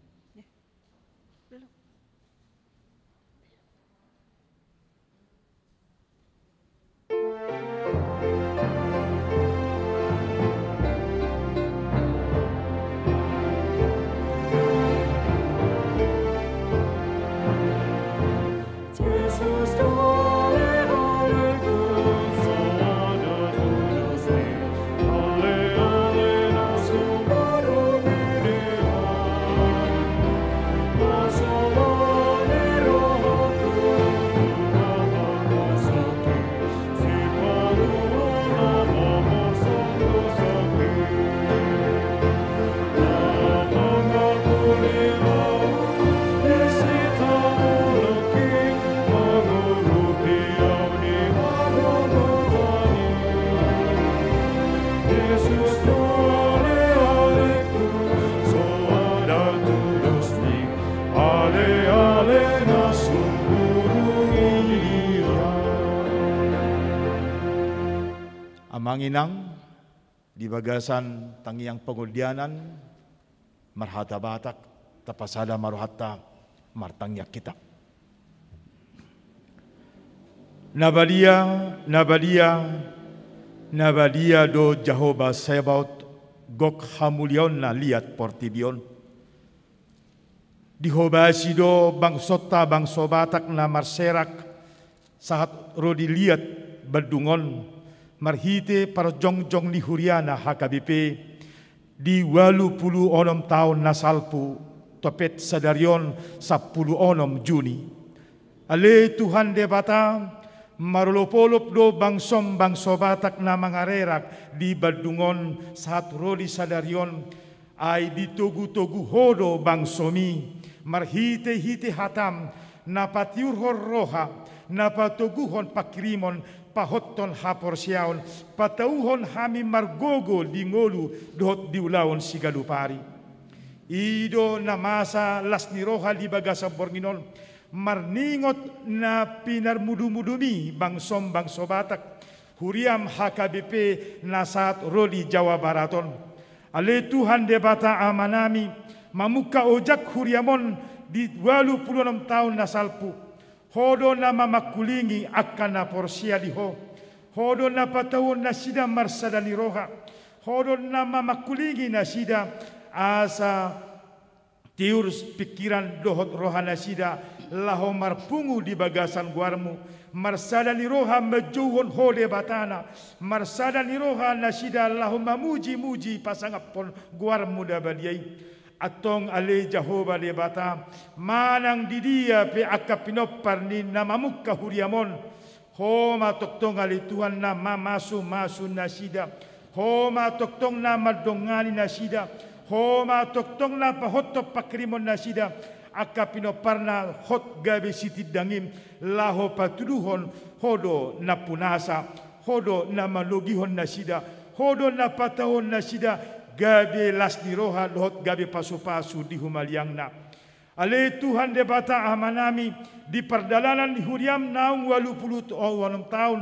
Manginang di bagasan tangiang penguldianan marhata batak tapasada maruhata martangya kita. Nabadia do Jehovah Sebaot gok hamulion na liat portibion. Dihobasi do bangsota bangso batak na marserak saat rodi liat berdungon marhite para jongjong ni Huriana HKBP di 86 tahun nasalpu topet sadarion 10 Juni. Ale Tuhan debata marulopolop do bangsom bangso batak na mangarerak di Badungon saat rodi sadarion ay ditugu-tugu hodo bangsomi marhite-hite hatam napatiurhor roha napatuguhon pakrimon pahotton haporsiaon patauhon hami margogo di ngolu dohot diulawon sigalupari. Ido na masa las niroha di bagasa borginon marningot na pinarmudu-mudumi bangsom bangso batak huriam HKBP na saat rodi Jawa Baraton. Ale Tuhan debata amanami mamuka ojak huriamon di 86 tahun nasalpu. Hodo na mamakulingi akan na porsia liho. Hodo na patawon na sida marsada ni roha. Hodo na mamakulingi na sida asa tiurs pikiran dohot roha na sida laho marpungu di bagasan guarmu. Marsada ni roha majuhon hode batana. Marsada ni roha na sida laho mamuji-muji pasangapon guarmu dabadiai. Atong ale Jehovah lebata manang didia pe akapinopar ni namamuk kahuriamon homa toktong ale Tuhan na mamasu nasida homa toktong na madongani nasida homa toktong na pahotop pakrimon nasida akapinopar na hot gabe siti dangim laho patuduhon hodo na punasa hodo na malogihon nasida hodo na patahon nasida gabe las niroha dohot gabe pasu-pasu di humaliangna. Ale Tuhan debata amanami di perdalanan di huriam naung 86 tahun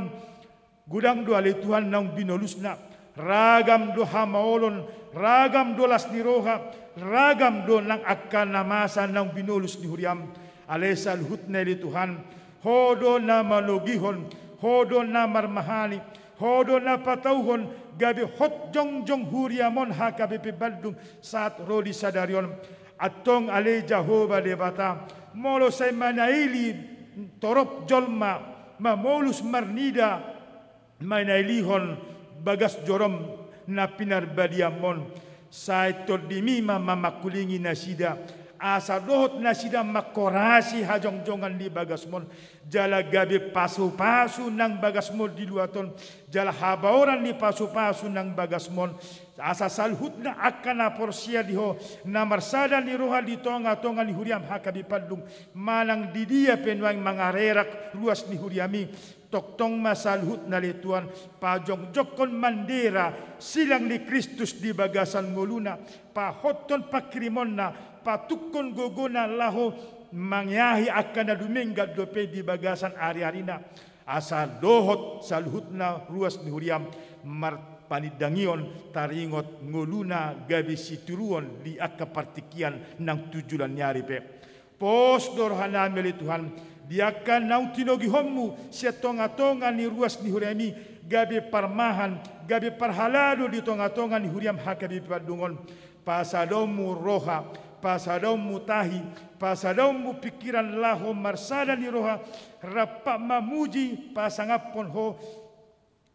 gudang do ale Tuhan naung binolusna ragam do hamaolon ragam do las niroha ragam do nang akan namasa naung binolus di huriam ale salhutna di Tuhan hodo na malugihon, hodo na marmahani, hodo na patauhon, gabi hot jong huriamon HKBP Bandung saat rodi sadarion. Atong ale Jehovah debata, molo say manaili torop jolma, mamolus marnida, manailihon bagas jorom na pinarbadiamon. Say tordimima mamakulingi nasida, asa dohot nasida makorasi hajong-jongan di bagasmon, jala gabi pasu-pasu nang bagasmon di luaton, jala habaoran di pasu-pasu nang bagasmon, asa salhut na akan na porsia diho, na marsada ni roha di tonga-tonga ni huriam HKBP Bandung, manang di dia penuang mangarerak luas ni huriami, toktong masalhut na letuan, pajong jokon mandera, silang ni Kristus di bagasan nguluna, pahoton pakrimon na, patukon gogona laho, mangyahi akan na duminggat dope di bagasan ari-arina, asa dohot salhut na ruas ni huriam, panidangion taringot nguluna gabi situruon di akapartikian nang tujulan nyari pe. Pos dorhana meli Tuhan, diakan nau tinogihommu setonga-tonga ni ruas ni huriami gabi parmahan, gabi parhalado di tonga-tonga ni huriam HKBP Bandungon. Pasadomu roha, pasadomu tahi, pasadomu pikiran laho marsada ni roha, rapak mamuji pasangapon ho,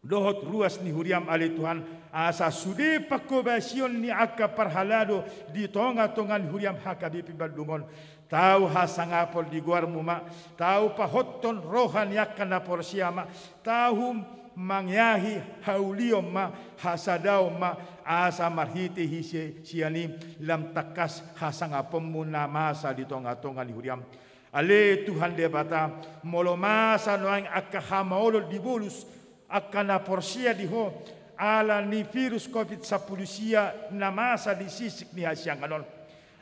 dohot ruas ni huriam ali Tuhan, asa sude pakobasion ni aka parhalado di tonga-tonga ni huriam HKBP Bandungon. Tahu hasangapol di guar muma, tahu pahoton rohan yakan na porsiama, tahu mangyahi hauliom ma hasadao ma asa marhiti hisi siani lam takas hasangapom muna masa di tonga-tonga ni huriam. Ale Tuhan debata molo masa noang akahamaolo di bolus akana porsia diho ala ni virus COVID-19 na masa di sisik ni hasyanganon.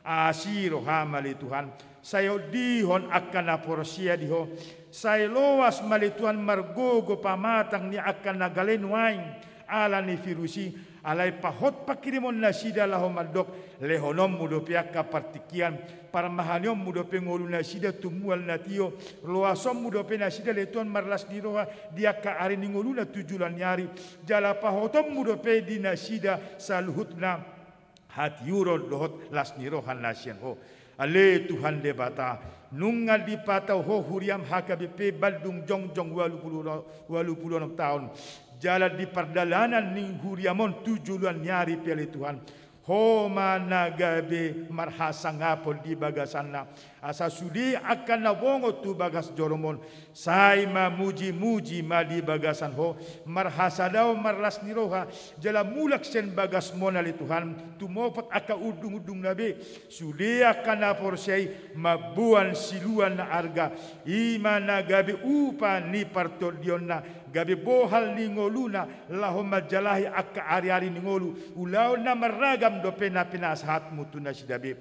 Asiro hamali Tuhan, sayo dihon akan na porsia diho, sayo loas mali Tuhan margogo pamatang ni akan na galenwaing ala ni virusi, alay pahot pakirimon na sida laho madok, lehonom mudopiak kapartikian, parmahanyom mudope ngolu na sida tumual na tiyo, loasom mudope na sida letuan marlas diroha, dia ka ari ni ngolu na tujulan nyari, jala pahotom mudope di na sida saluhut na hati yuron dohot las nirohan nasian ho. Ale Tuhan debata nungal di patau ho huriam HKBP Bandung jongjong 86 tahun. Jalan di perdalanan ning huriamon tujuan nyari pele Tuhan. Ho managabe marhasangapol di bagasana. Asa sudi akan nawongo tu bagas joromon. Sai mamuji-muji ma di bagasan ho. Marhasadao marlas niroha. Jala mulak sen bagas monali Tuhan. Tumopot aka udung-udung nabe. Sudi akan naporsay mabuan siluan na arga. Ima nagabe upa ni partodion na. Gabi bohal ni ngoluna lahom majalahi akka ari-ari ni ngolu ulaw na maragam do pinasahat mutu na sidabi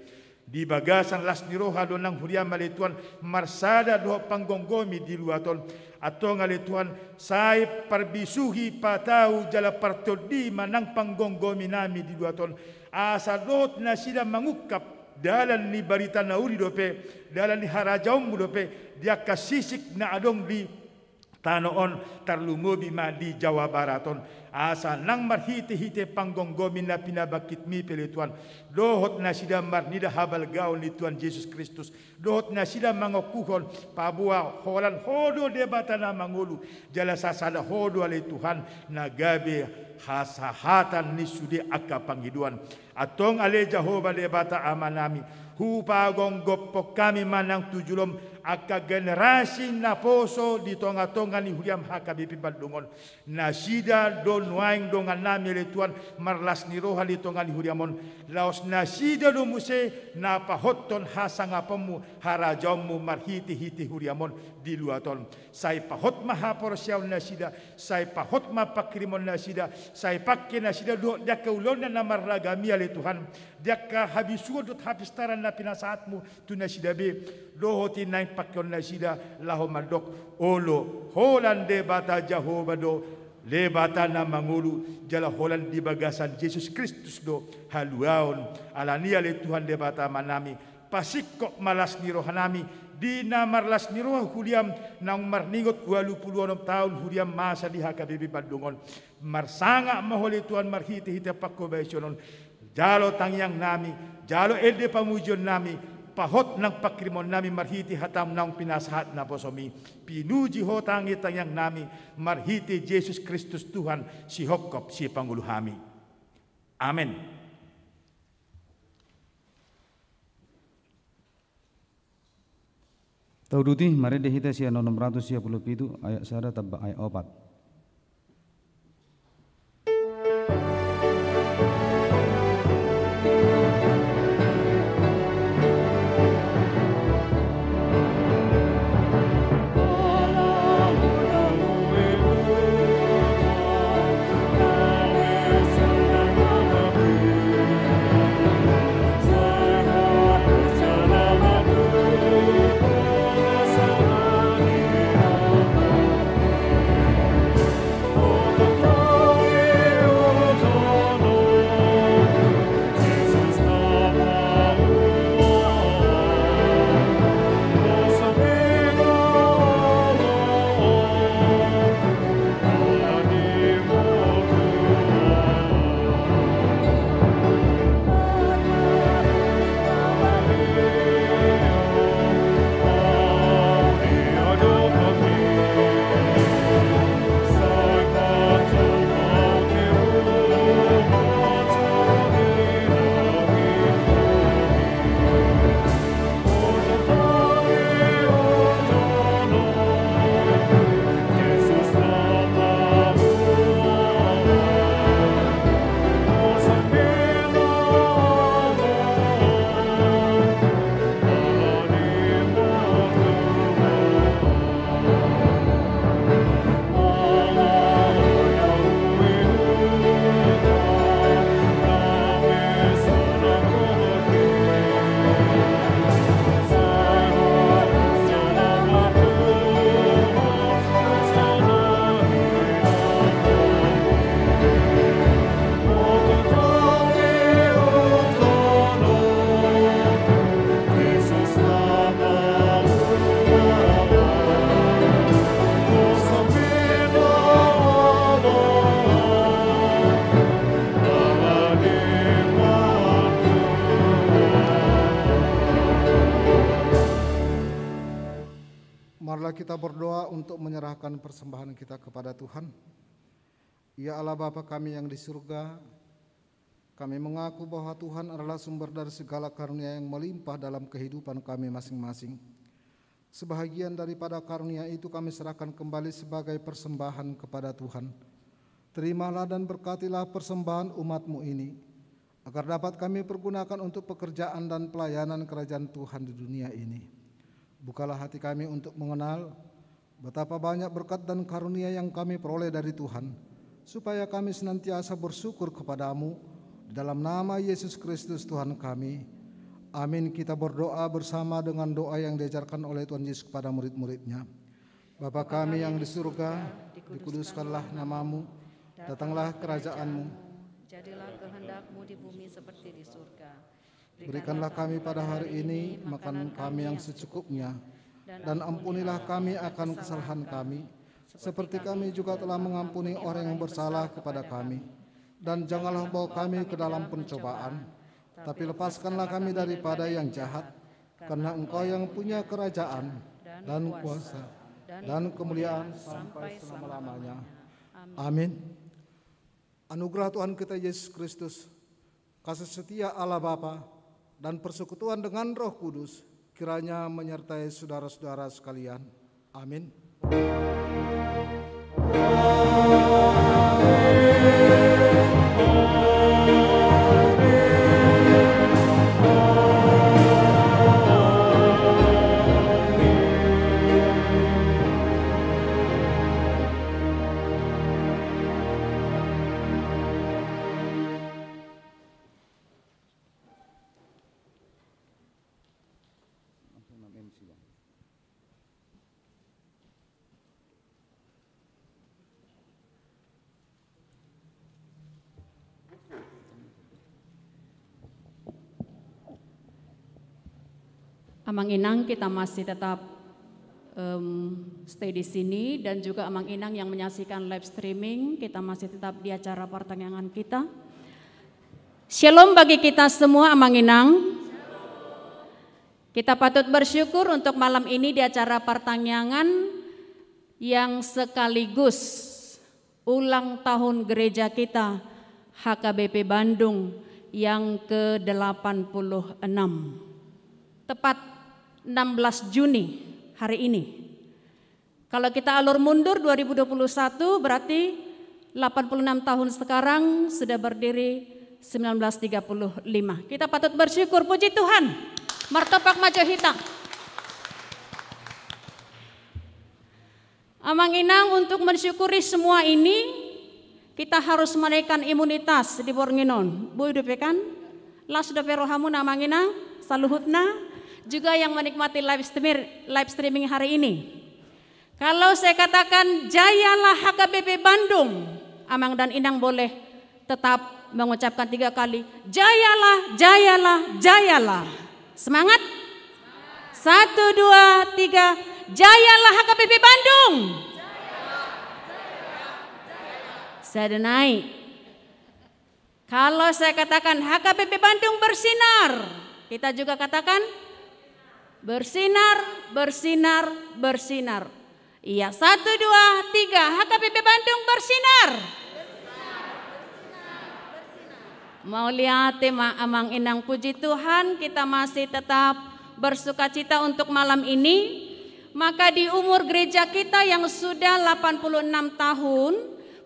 di bagasan las niroha do nang huriam malituan marsada do panggonggomi di luaton atau ngalituan sai parbisuhi patau jala partodi manang panggonggomi nami di luaton asa dot na sida mangukap dalan ni barita nauri dope dalan ni harajaum dope dia kasisik na adong di tanoon tarlungobi ma di Jawa Baraton asa nang marhite-hite panggonggomin na pinabakit mi pelituan dohot na sida marnida habal gaon ni Tuhan Yesus Kristus dohot na sida mangokuhon pabua holan hodo debata na mangulu jala sasada hodo ale Tuhan na gabe hasahatan ni sudi akka panghiduan atong ale Jehovah debata amanami hupagong gopok kami manang tujulom aka generasi na poso di tonga-tonga ni huriam HKBP Bandungon nasida don waing dongan nami letuan marlas ni roha di tonga ni huriamon laos nasida do muse na pahoton hasangapemu harajamu marhiti-hiti huriamon di luaton sai pahot mahapor siaw nasida sai pahot mapakrimon nasida sai pakke nasida do dia kaulon na marragami ale Tuhan dia ka habisudut habistaran na pinasaatmu tu nasida be dohoti naik pakon nasida laho madok olo holan debata Jehovah do lebata na mangulu jala holan di bagasan Yesus Kristus do haluaon alania le Tuhan debata manami pasikok malas ni rohanami di namarlas ni roh huliam nang marningot 26 tahun huliam masa di HKBP Bandungon marsanga maholi Tuhan marhiti-hiti pakkobaysionon jalo tangyang nami jalo elde pamujon nami pahot ng pakrimon nami marhiti hatam ng pinasahat na bosomi pinuji hotangi tangyang nami marhiti Jesus Kristus Tuhan si Hokop si Panguluhami. Amen. Tauduti mari dehita sia 637 ayat sada tabak ayat 4. Marilah kita berdoa untuk menyerahkan persembahan kita kepada Tuhan. Ya Allah Bapa kami yang di surga, kami mengaku bahwa Tuhan adalah sumber dari segala karunia yang melimpah dalam kehidupan kami masing-masing. Sebahagian daripada karunia itu kami serahkan kembali sebagai persembahan kepada Tuhan. Terimalah dan berkatilah persembahan umat-Mu ini, agar dapat kami pergunakan untuk pekerjaan dan pelayanan kerajaan Tuhan di dunia ini. Bukalah hati kami untuk mengenal betapa banyak berkat dan karunia yang kami peroleh dari Tuhan, supaya kami senantiasa bersyukur kepadamu dalam nama Yesus Kristus Tuhan kami. Amin. Kita berdoa bersama dengan doa yang diajarkan oleh Tuhan Yesus kepada murid-muridnya. Bapa kami yang di surga, dikuduskanlah namamu, datanglah kerajaanmu, jadilah kehendak-Mu di bumi seperti di surga. Berikanlah kami pada hari ini makanan kami yang secukupnya, dan ampunilah kami akan kesalahan kami, seperti kami juga telah mengampuni orang yang bersalah kepada kami. Dan janganlah bawa kami ke dalam pencobaan, tapi lepaskanlah kami daripada yang jahat, karena Engkau yang punya kerajaan dan kuasa dan kemuliaan sampai selama-lamanya. Amin. Anugerah Tuhan kita Yesus Kristus, kasih setia Allah Bapa, dan persekutuan dengan Roh Kudus kiranya menyertai saudara-saudara sekalian. Amin. Amang Inang kita masih tetap stay di sini, dan juga Amang Inang yang menyaksikan live streaming, kita masih tetap di acara pertanyaan kita. Shalom bagi kita semua Amang Inang. Kita patut bersyukur untuk malam ini di acara pertanyaan yang sekaligus ulang tahun gereja kita HKBP Bandung yang ke-86. Tepat 16 Juni hari ini. Kalau kita alur mundur 2021 berarti 86 tahun sekarang sudah berdiri 1935. Kita patut bersyukur, puji Tuhan. Martopak maju hitam. Amang Inang untuk mensyukuri semua ini kita harus menaikkan imunitas di Bornginon. Bu Dupekan, las doperohamu Amang Inang, saluhutna. Juga yang menikmati live streaming hari ini. Kalau saya katakan jayalah HKBP Bandung, Amang dan Inang boleh tetap mengucapkan 3 kali, jayalah, jayalah, jayalah. Semangat? 1, 2, 3, jayalah HKBP Bandung. Saya naik. Kalau saya katakan HKBP Bandung bersinar, kita juga katakan bersinar, bersinar, bersinar. Iya, 1, 2, 3, HKBP Bandung bersinar. Mau lihat tema Amang Inang, puji Tuhan kita masih tetap bersukacita untuk malam ini. Maka di umur gereja kita yang sudah 86 tahun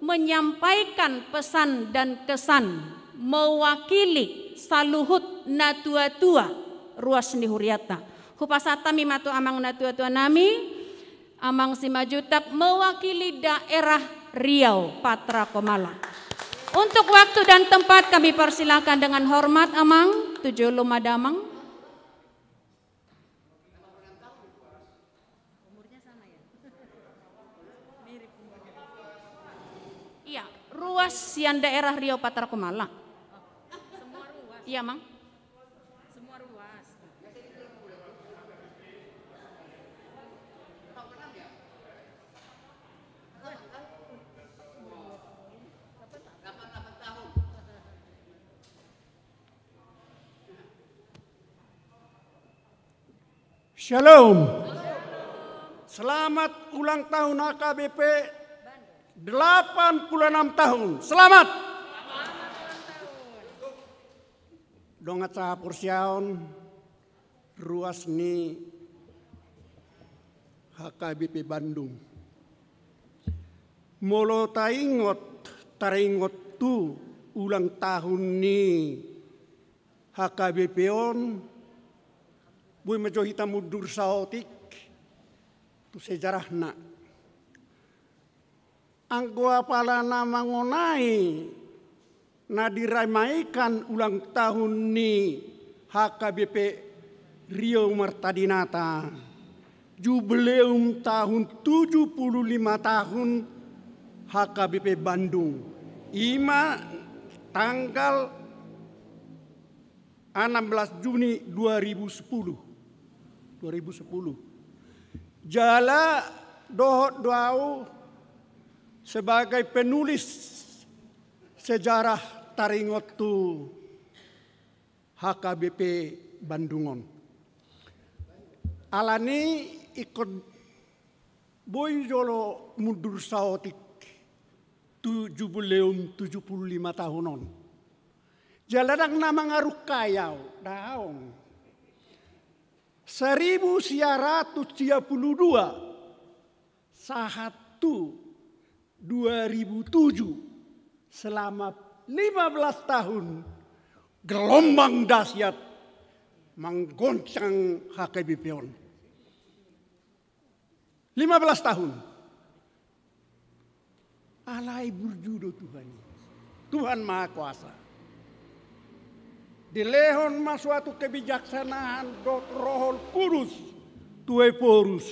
menyampaikan pesan dan kesan mewakili saluhut natua-tua ruas nihuriata. Hupasatami matu amang natua-tua nami, Amang Simajutak mewakili daerah Riau Patra Komala. Untuk waktu dan tempat kami persilakan dengan hormat Amang, 7 Lumadamang. Umurnya sama ya? Mirip umurnya. Iya, ruas yang daerah Riau Patra Komala. Semua ruas. Iya, Mang. Semua ruas. Shalom. Selamat ulang tahun HKBP 86 tahun. Selamat. Dongat sa porsiaon ruas ni HKBP Bandung. Molo taringot tu ulang tahun ni HKBP on. Bui majo hitam mundur saotik tu sejarah na. Anggua pala nama ngonai na diramaikan ulang tahun ni HKBP Rio Martadinata. Jubileum tahun 75 tahun HKBP Bandung. Tanggal 16 Juni 2010. Jala Dohot Doau sebagai penulis sejarah taringot tu HKBP Bandungon. Alani ikut boy jolo mundur saotik 75 tahunon. Jaladang nama ngaruk kayau daong. 1932 sahatu 2007 selama 15 tahun gelombang dahsyat menggoncang HKBP on. 15 tahun. Alai berjudo Tuhan. Tuhan Maha Kuasa. Dilehon mas suatu kebijaksanaan Rohul Kudus Tuhe Porus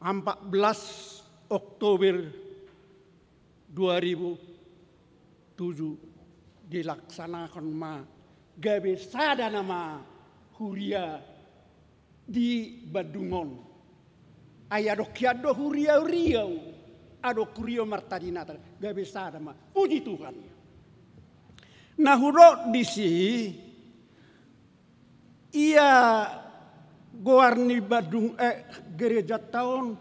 14 Oktober 2007 dilaksanakan ma gabe sada nama huria di Badungon. Ayado kiado huria riau, ado kurio martadinata, gabe sadama. Puji Tuhan. Nah huro di sini, ia goarni Badung gereja tahun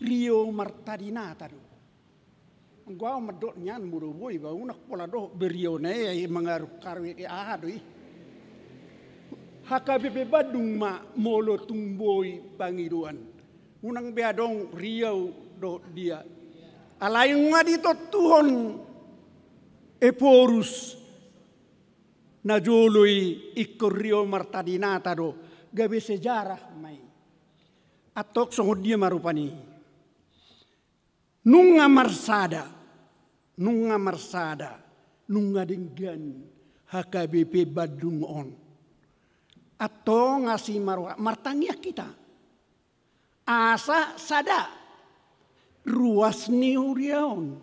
Rio Martadinata. Gua medok nyan muru boy gua unak pola doh berione ya mengaruh karwi ahadui. HKBP Badung ma molo tumboy pangiruan. Unang beadong Riau do dia. Alayung nga dito tuhon eporus na joloy ikor Rio Martadinata do gabe sejarah may. Atok songod dia marupani. Nunga marsada, nunga denggan HKBP Badung on. Atau ngasih martangnya kita. Asa sada ruas niuriaon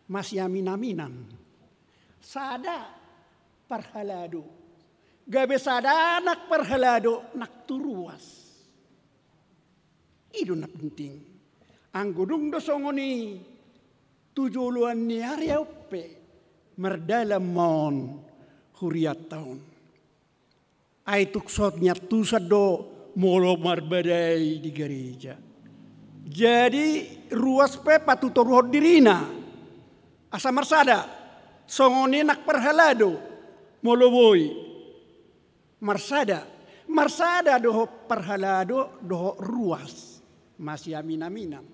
masih aminaminan. Sada parhalado. Gabe sada nak parhalado nak turuas. Itu nak penting. Anggodung dosongoni tujuluan ni ariaupe merdalam mon huriat tahun. Aituk sotnya tusado molo marbadai di gereja. Jadi ruas pe patutor dirina asa marsada songoni nak perhalado molo boy marsada doho perhalado doho ruas masih aminaminan.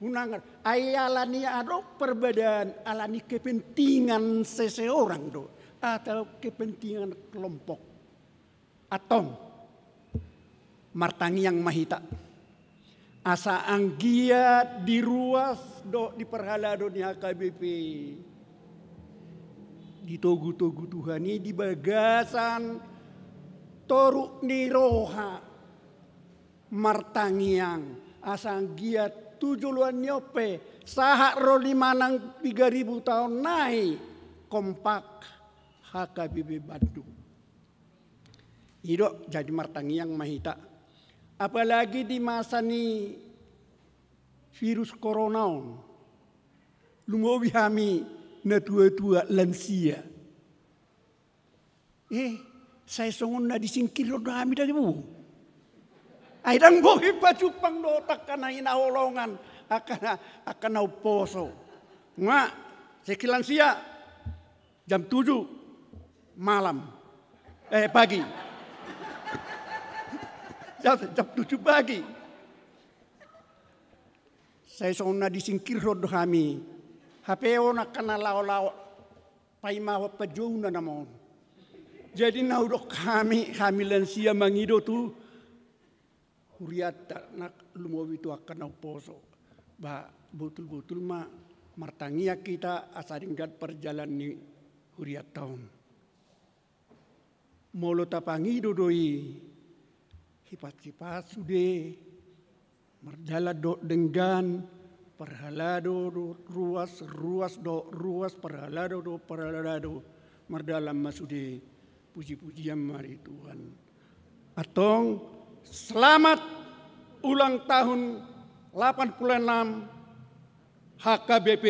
Unangan ayalani ado perbedaan alani kepentingan seseorang do atau kepentingan kelompok atau martangi yang mahita asa anggia di ruas do di perhalado di HKBP ditogu-togu Tuhani di bagasan toruk niroha martangi yang asa anggia tujuan nyope sahak roli manang 3000 tahun naik kompak HKBP Bandung. Itu jadi martangi yang mahita. Apalagi di masa ni virus corona. Lumowi kami na tua-tua lansia. Saya songon na disingkir do kami dari bu. Aidang bohi pacupang do takkan inaholongan akan nauposo. Nga sekilansia jam 7 malam pagi. Jam 7 pagi. Saya sona disingkir rodo kami. HPO nak kena lao-lao paimawa pejuna namon. Jadi naudok kami lansia mangido tu huriat nak lumowi tu akan nauposo. Ba betul-betul ma martangia kita asaringgat perjalanan ni huriat tahun. Molo tapangido doi hipat-hipat sude merdala do denggan perhalado do ruas perhalado merdalam masude puji-pujian mari Tuhan. Atong selamat ulang tahun 86 HKBP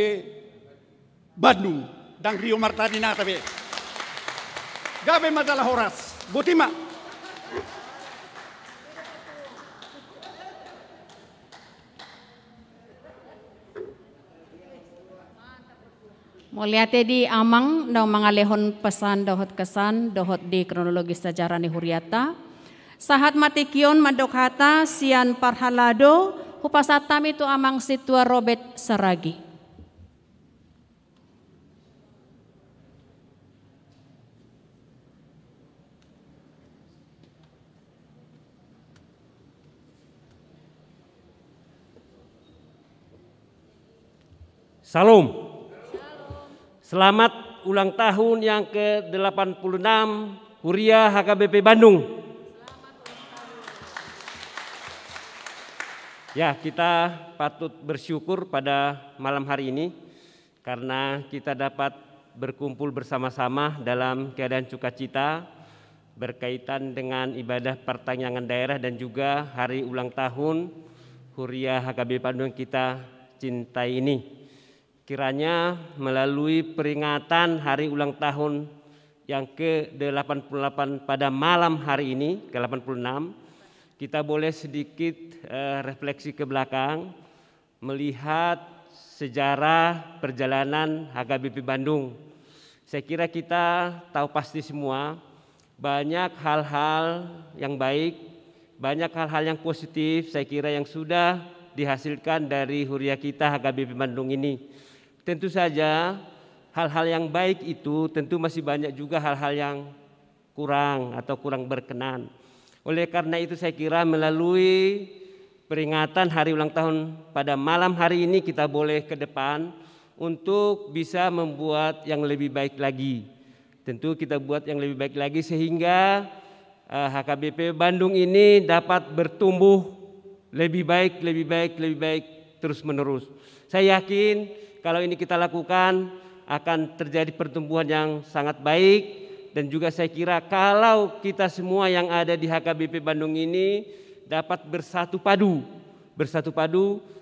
Bandung dan Rio Martadinata be. Gabe madalah horas, Butima. Mulyate di amang daw mga lehon pesan dohot kesan dohot di kronologis sejarah ni huriata. Sahat matikyon madokhata sian parhalado hupasatam itu amang situa Robert Saragi. Salam. Selamat ulang tahun yang ke-86 Huria HKBP Bandung. Ya, kita patut bersyukur pada malam hari ini karena kita dapat berkumpul bersama-sama dalam keadaan sukacita berkaitan dengan ibadah pertanyangan daerah dan juga hari ulang tahun Huria HKBP Bandung kita cintai ini. Kiranya melalui peringatan hari ulang tahun yang ke-88 pada malam hari ini, ke-86, kita boleh sedikit refleksi ke belakang, melihat sejarah perjalanan HKBP Bandung. Saya kira kita tahu pasti semua, banyak hal-hal yang baik, banyak hal-hal yang positif saya kira yang sudah dihasilkan dari Huria kita HKBP Bandung ini. Tentu saja hal-hal yang baik itu tentu masih banyak juga hal-hal yang kurang atau kurang berkenan. Oleh karena itu saya kira melalui peringatan hari ulang tahun pada malam hari ini kita boleh ke depan untuk bisa membuat yang lebih baik lagi. Tentu kita buat yang lebih baik lagi sehingga HKBP Bandung ini dapat bertumbuh lebih baik terus menerus. Saya yakin kalau ini kita lakukan akan terjadi pertumbuhan yang sangat baik. Dan juga saya kira kalau kita semua yang ada di HKBP Bandung ini dapat bersatu padu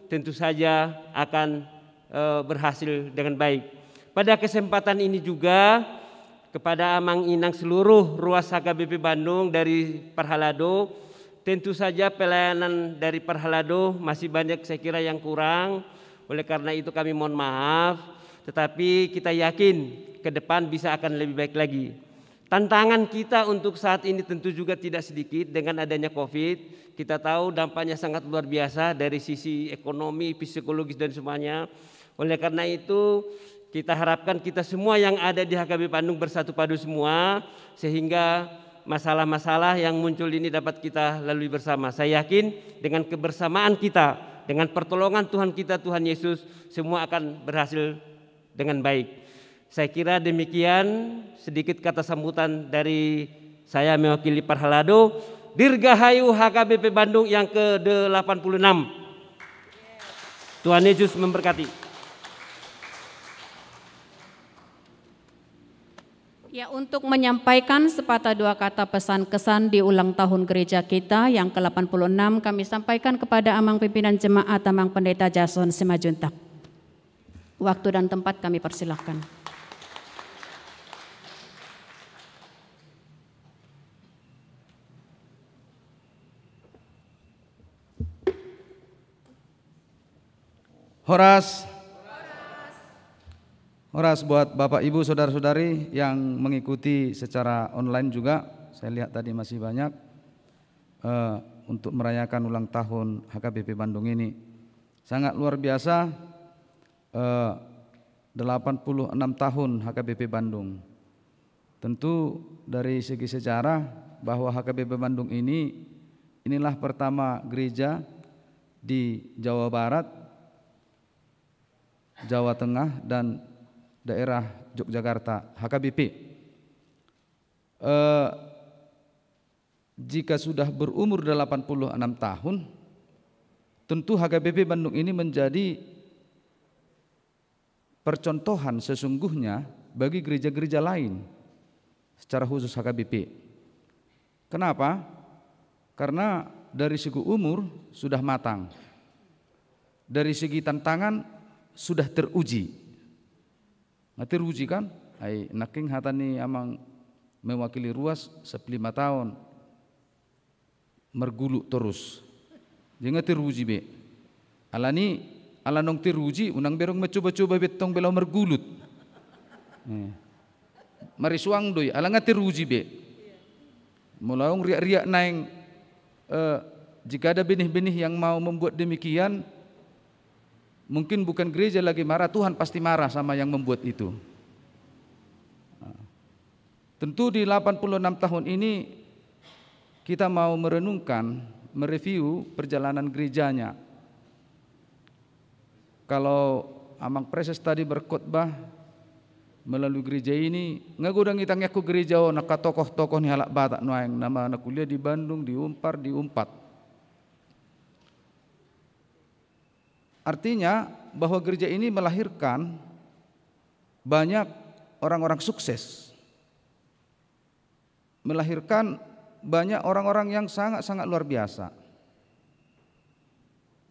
tentu saja akan berhasil dengan baik. Pada kesempatan ini juga kepada Amang Inang seluruh ruas HKBP Bandung dari Parhalado, tentu saja pelayanan dari Parhalado masih banyak saya kira yang kurang. Oleh karena itu kami mohon maaf, tetapi kita yakin ke depan bisa akan lebih baik lagi. Tantangan kita untuk saat ini tentu juga tidak sedikit dengan adanya COVID. Kita tahu dampaknya sangat luar biasa dari sisi ekonomi, psikologis dan semuanya. Oleh karena itu kita harapkan kita semua yang ada di HKBP Bandung bersatu padu semua sehingga masalah-masalah yang muncul ini dapat kita lalui bersama. Saya yakin dengan kebersamaan kita, dengan pertolongan Tuhan kita, Tuhan Yesus, semua akan berhasil dengan baik. Saya kira demikian sedikit kata sambutan dari saya mewakili Parhalado. Dirgahayu HKBP Bandung yang ke-86. Tuhan Yesus memberkati. Ya, untuk menyampaikan sepatah dua kata pesan kesan di ulang tahun gereja kita yang ke-86 kami sampaikan kepada Amang Pimpinan Jemaat Amang Pendeta Jason Simajuntak. Waktu dan tempat kami persilahkan. Horas. Horas buat Bapak Ibu saudara-saudari yang mengikuti secara online juga. Saya lihat tadi masih banyak untuk merayakan ulang tahun HKBP Bandung ini. Sangat luar biasa, 86 tahun HKBP Bandung. Tentu dari segi sejarah bahwa HKBP Bandung inilah pertama gereja di Jawa Barat, Jawa Tengah dan daerah Yogyakarta, HKBP. Jika sudah berumur 86 tahun, tentu HKBP Bandung ini menjadi percontohan sesungguhnya bagi gereja-gereja lain, secara khusus HKBP. Kenapa? Karena dari segi umur sudah matang, dari segi tantangan sudah teruji. Teruji kan? Ai naking hatani amang mewakili ruas 15 tahun mergulu terus. Jangan teruji be. Alanong teruji unang berong mencoba-coba betong belau mergulut. Mari suang doi alanga teruji be. Mulaung riak-riak naing jika ada benih-benih yang mau membuat demikian, mungkin bukan gereja lagi marah, Tuhan pasti marah sama yang membuat itu. Tentu di 86 tahun ini kita mau merenungkan, mereview perjalanan gerejanya. Kalau Amang Preses tadi berkhotbah melalui gereja ini, ngagudang itang yaku gereja naka tokoh-tokoh ni halak batak noang nama anak kuliah di Bandung, di Umpar, di Umpat. Artinya bahwa gereja ini melahirkan banyak orang-orang sukses. melahirkan banyak orang-orang yang sangat-sangat luar biasa.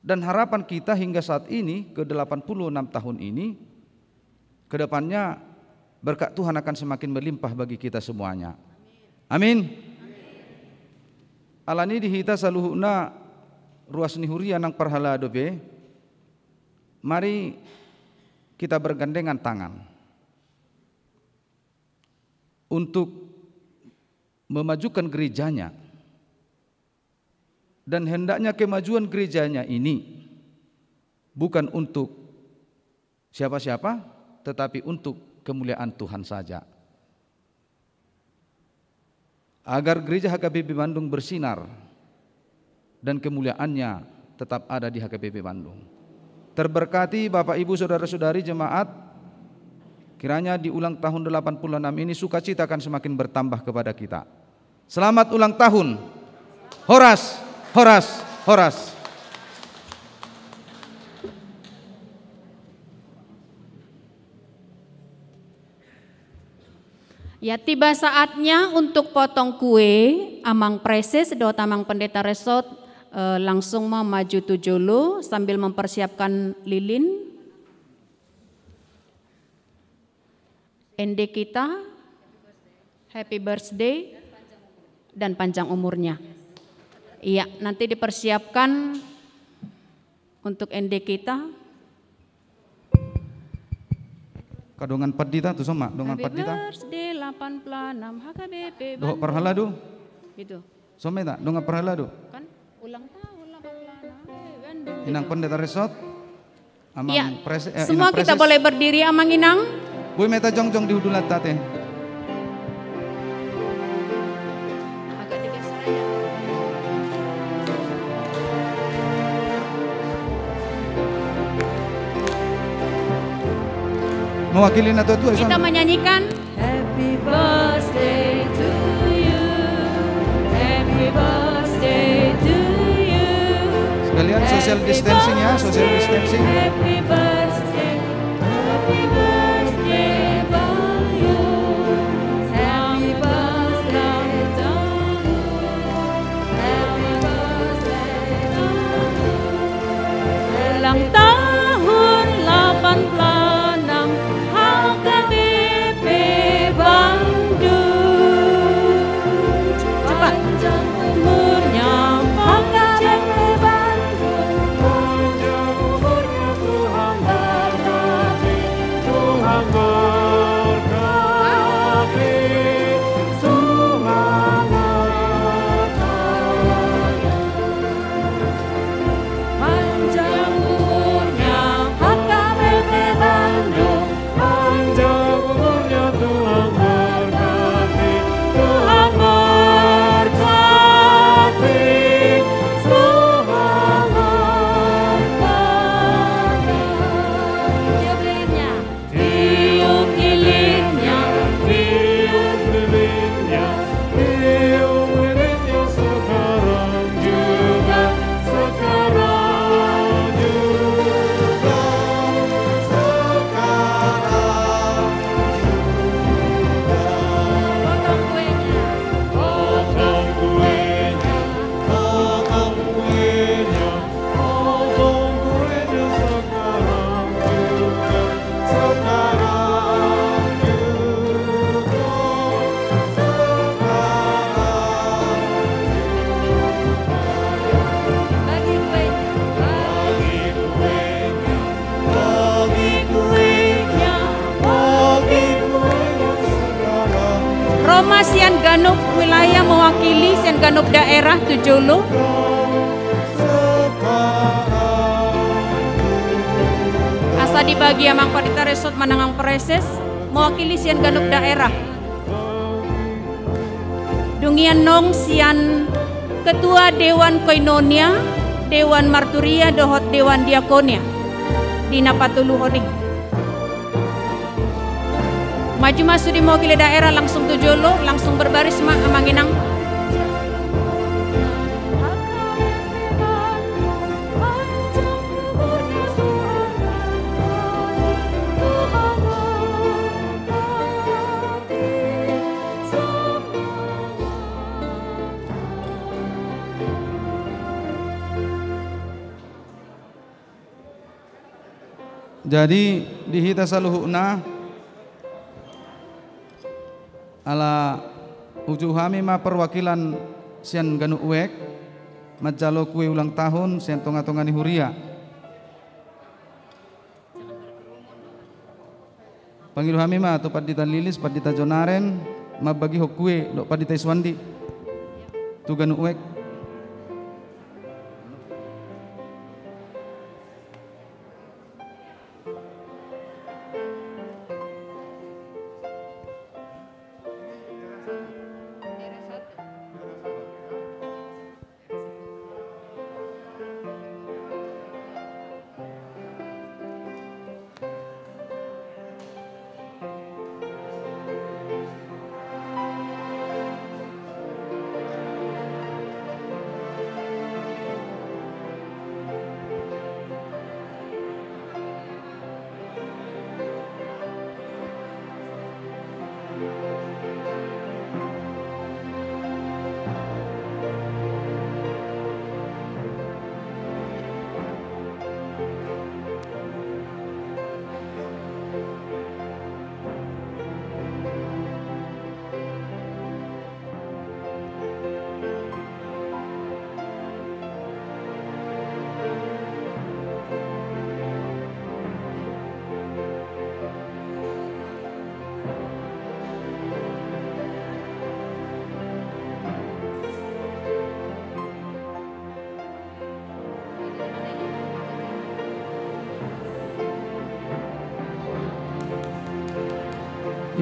Dan harapan kita hingga saat ini ke 86 tahun ini, ke depannya berkat Tuhan akan semakin melimpah bagi kita semuanya. Amin. Alani dihita saluhuna ruas nihuria nang perhala dobe. Mari kita bergandengan tangan untuk memajukan gerejanya. Dan hendaknya kemajuan gerejanya ini bukan untuk siapa-siapa, tetapi untuk kemuliaan Tuhan saja. Agar gereja HKBP Bandung bersinar dan kemuliaannya tetap ada di HKBP Bandung. Terberkati Bapak Ibu Saudara-saudari jemaat, kiranya di ulang tahun 86 ini sukacita akan semakin bertambah kepada kita. Selamat ulang tahun. Horas, horas, horas. Ya, tiba saatnya untuk potong kue. Amang Preses, Dot Amang Pendeta Resort langsung mau maju tujulu sambil mempersiapkan lilin. Ende kita, happy birthday dan panjang umurnya. Iya, nanti dipersiapkan untuk ende kita. Kadongan padita tu sama, dongan Happy padita. birthday 86 HKBP Doh perhala du. Gitu. Some tak dongan perhala du. Kan ulang tahun 86 Inang Pendeta Resort. Amang Iya, Preses. semua kita boleh berdiri Amang Inang. Bui meta jongjong di hudulat tate. Agak digeser aja. Mewakili nato tu. Kita menyanyikan Happy birthday to you. Happy birthday to you. Sekalian social distancing ya, social distancing. Happy birthday. Happy birthday to you. Happy birthday to you. Happy birthday to you. ulang tahun 86 HKBP Bandung. Cepat. Panjang umurnya HKBP Bandung. Panjang umurnya Tuhan berkati. Tuhan berkati. Tuhan berkati. Panjang umurnya HKBP Bandung. Panjang umurnya Tuhan berkati. Tuhan berkati. Tuhan berkati. Tiup lilinnya. Tiup lilinnya, tiup lilinnya, tiup lilinnya sekarang juga, sekarang juga, sekarang juga. Potong kuenya. Potong kuenya, potong kuenya, potong kuenya sekarang juga, sekarang juga, Bagi kuenya. bagi kuenya, bagi kuenya, bagi kuenya sekarang. Roma Sian Ganup wilayah mewakili Sian Ganup daerah Tujulu. Asa dibagi Amang Pendeta Resort Manangang Preses mewakili Sian Ganup daerah. Dungian Nong Sian Ketua Dewan Koinonia, Dewan Marturia, Dohot Dewan Diakonia, Dina Patulu Honing. Maju masuk di mewakili daerah langsung Tujulu, langsung berbaris Amang Inang. Jadi dihita saluhuna ala ujuhami ma perwakilan sian ganu uek majalo kue ulang tahun sian tonga-tonga ni huria. Pangilu hami ma tu padita lilis padita jonaren ma bagi hok kue lo padita iswandi tu ganu uek.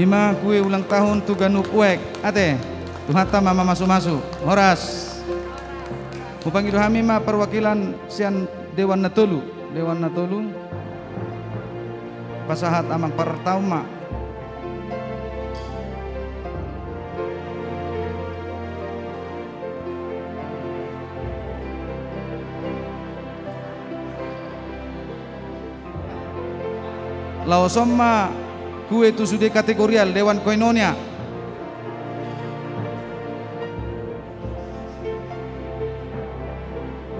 Ima kue ulang tahun tu ganu kuek ate tu hata mama masu-masu horas upangi hami ma perwakilan sian Dewan Natolu pasahat amang pertauma laosoma kue tu sudah kategorial Dewan Koinonia.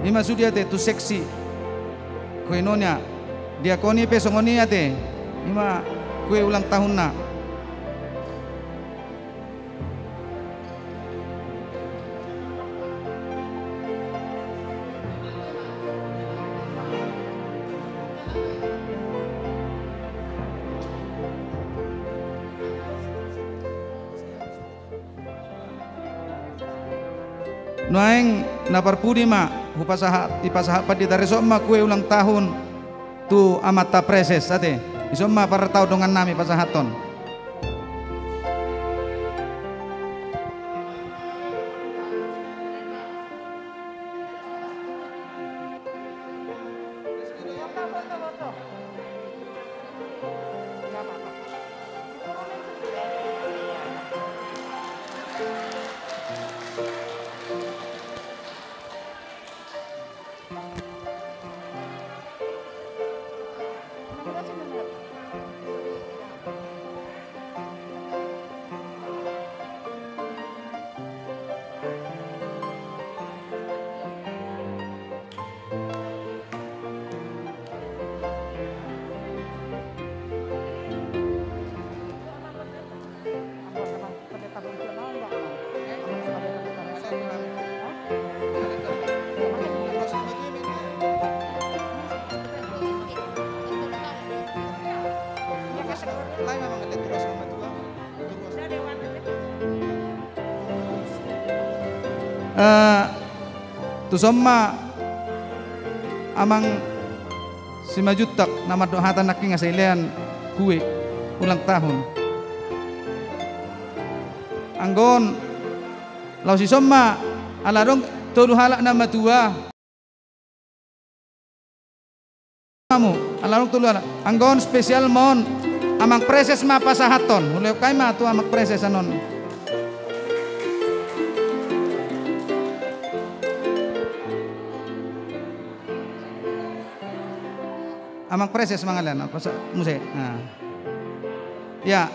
Ima sudah te tu seksi Koinonia. Diakoni pesongoni ate. Ima kue ulang tahun na. Noeng naparpudi ma ipasahat padita resok ma kue ulang tahun tu amata preses ate isom ma paratau dengan nami pasahaton. Tu somma amang si majutak nama dohatan naking asailean kue ulang tahun anggon lau si somma alarong tolu halak nama tua kamu alarong tolu halak anggon spesial mon amang preses ma pasahaton mulai kai ma tu amang preses anon. Amang preses mangalan apa sa muse. Nah. Ya.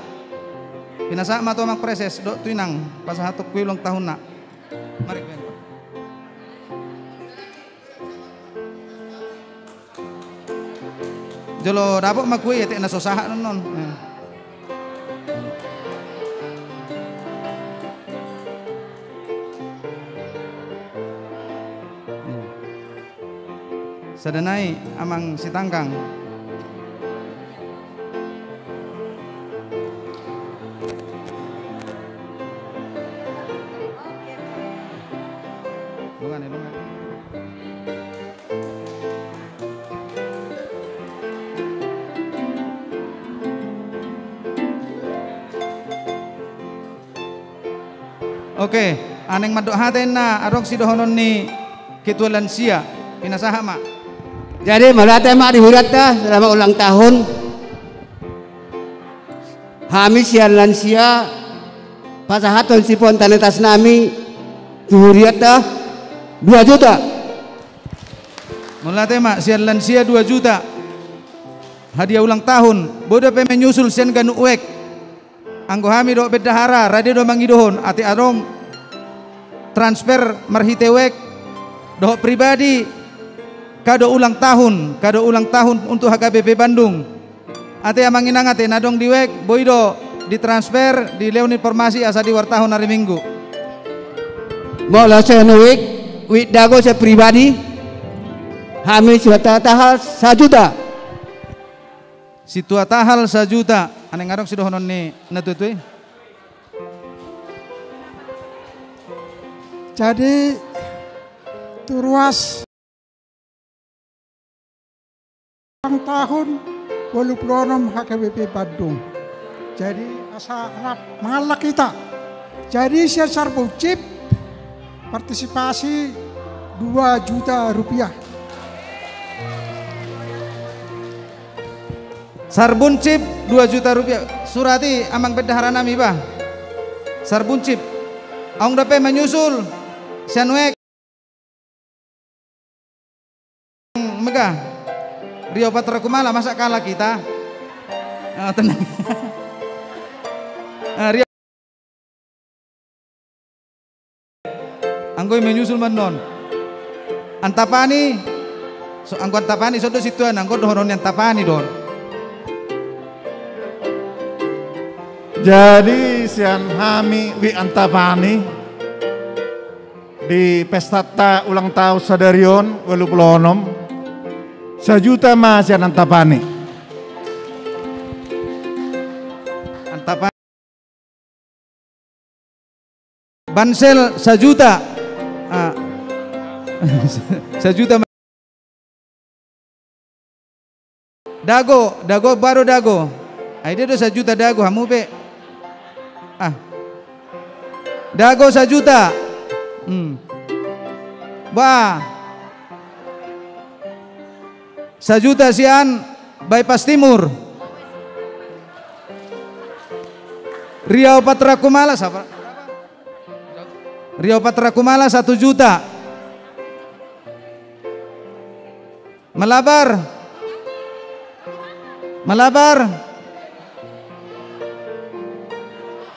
Pinasa ma to amang preses do tuinang pasahatok kue ulang tahun na. Mari ben. Jolo dapat makui ya na sosaha non. Sadanai amang si tangkang. Oke, aneng madok haten na arok si dohonon ni ketua lansia pinasaha mak. Jadi malate mak dihurat dah selama ulang tahun. Kami sian lansia pasahaton sipon tanetas nami dihurat dah 2 juta. Malate mak sian lansia 2 juta. Hadiah ulang tahun. Bodo pe menyusul sian ganu uek. Anggo hami do bedahara radio do mangidohon ati arong transfer marhitewek doh pribadi kado ulang tahun untuk HKBP Bandung. Ate amang inang ate nadong diwek boido ditransfer di leun informasi asa di wartahun hari Minggu. Bola saya nuik wik dago saya pribadi kami sudah tahal 1 juta. Situa tahal 1 juta. Aneng ngarong sido honon ni natutui. Jadi turuas ulang tahun 26 HKBP Bandung. Jadi asa harap mengalak kita. Jadi saya sarbu chip partisipasi 2 juta rupiah. Sarbun chip 2 juta rupiah. Surati amang bedahara nami bah. Sarbun chip. Aung dape menyusul. Sianwek. Megah. Rio Patra Kumala masa kalah kita. Tenang. Rio Anggoy menyusul manon. Antapani. So anggo antapani so do situan anggo dohonon antapani don. Jadi sian hami wi antapani di pesta ulang tahun Sadarion 26 1 juta mas sian antapani. Antapani. Bansel 1 juta. 1 juta. Dago baru dago. Aide do 1 juta dago hamu pe. Dago 1 juta. Bah. 1 juta sian bypass timur. Riau Patra Kumala siapa? Riau Patra Kumala 1 juta. Malabar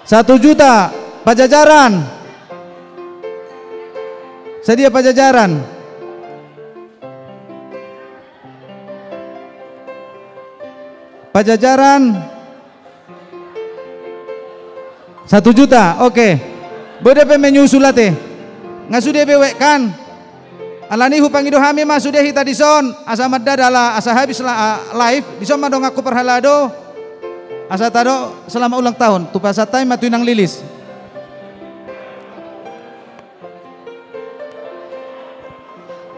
1 juta. Pajajaran sedia Pajajaran. Pajajaran 1 juta. Oke. Bode pe menyusulate. Ngasude bewek kan. Alani hupangido hami mah sudah hita dison asa madda dala asa habis live dison madong aku perhalado asa tado selama ulang tahun tu pasatai matuinang lilis.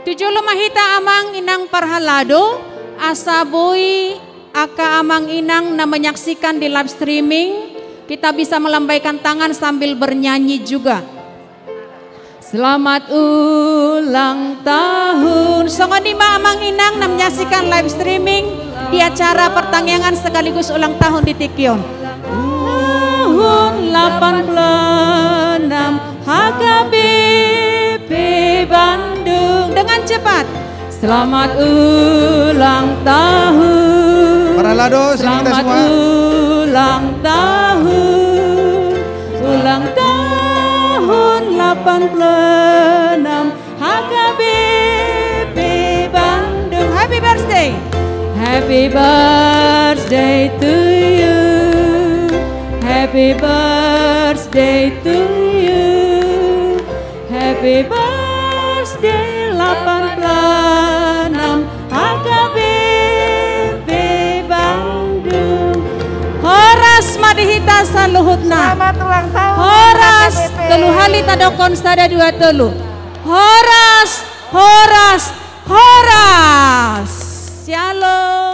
Tujuh mahita amang inang perhalado asa boy aka amang inang na menyaksikan di live streaming kita bisa melambaikan tangan sambil bernyanyi juga. Selamat ulang tahun. Songonima amang inang na menyaksikan live streaming di acara pertangyangan sekaligus ulang tahun di Tikyon. Tahun 86 HKBP Bandung dengan cepat. Selamat ulang tahun. Paralado, selamat ulang tahun. Ulang tahun 86 HKBP Bandung. Happy birthday. Happy birthday to you. Happy birthday to you. Happy birthday 86 HKBP Bandung. Horas madihita saluhutna. Selamat ulang tahun. Horas HKBP. telu hali tadokon sada dua telu. Horas, horas, horas. Shalom.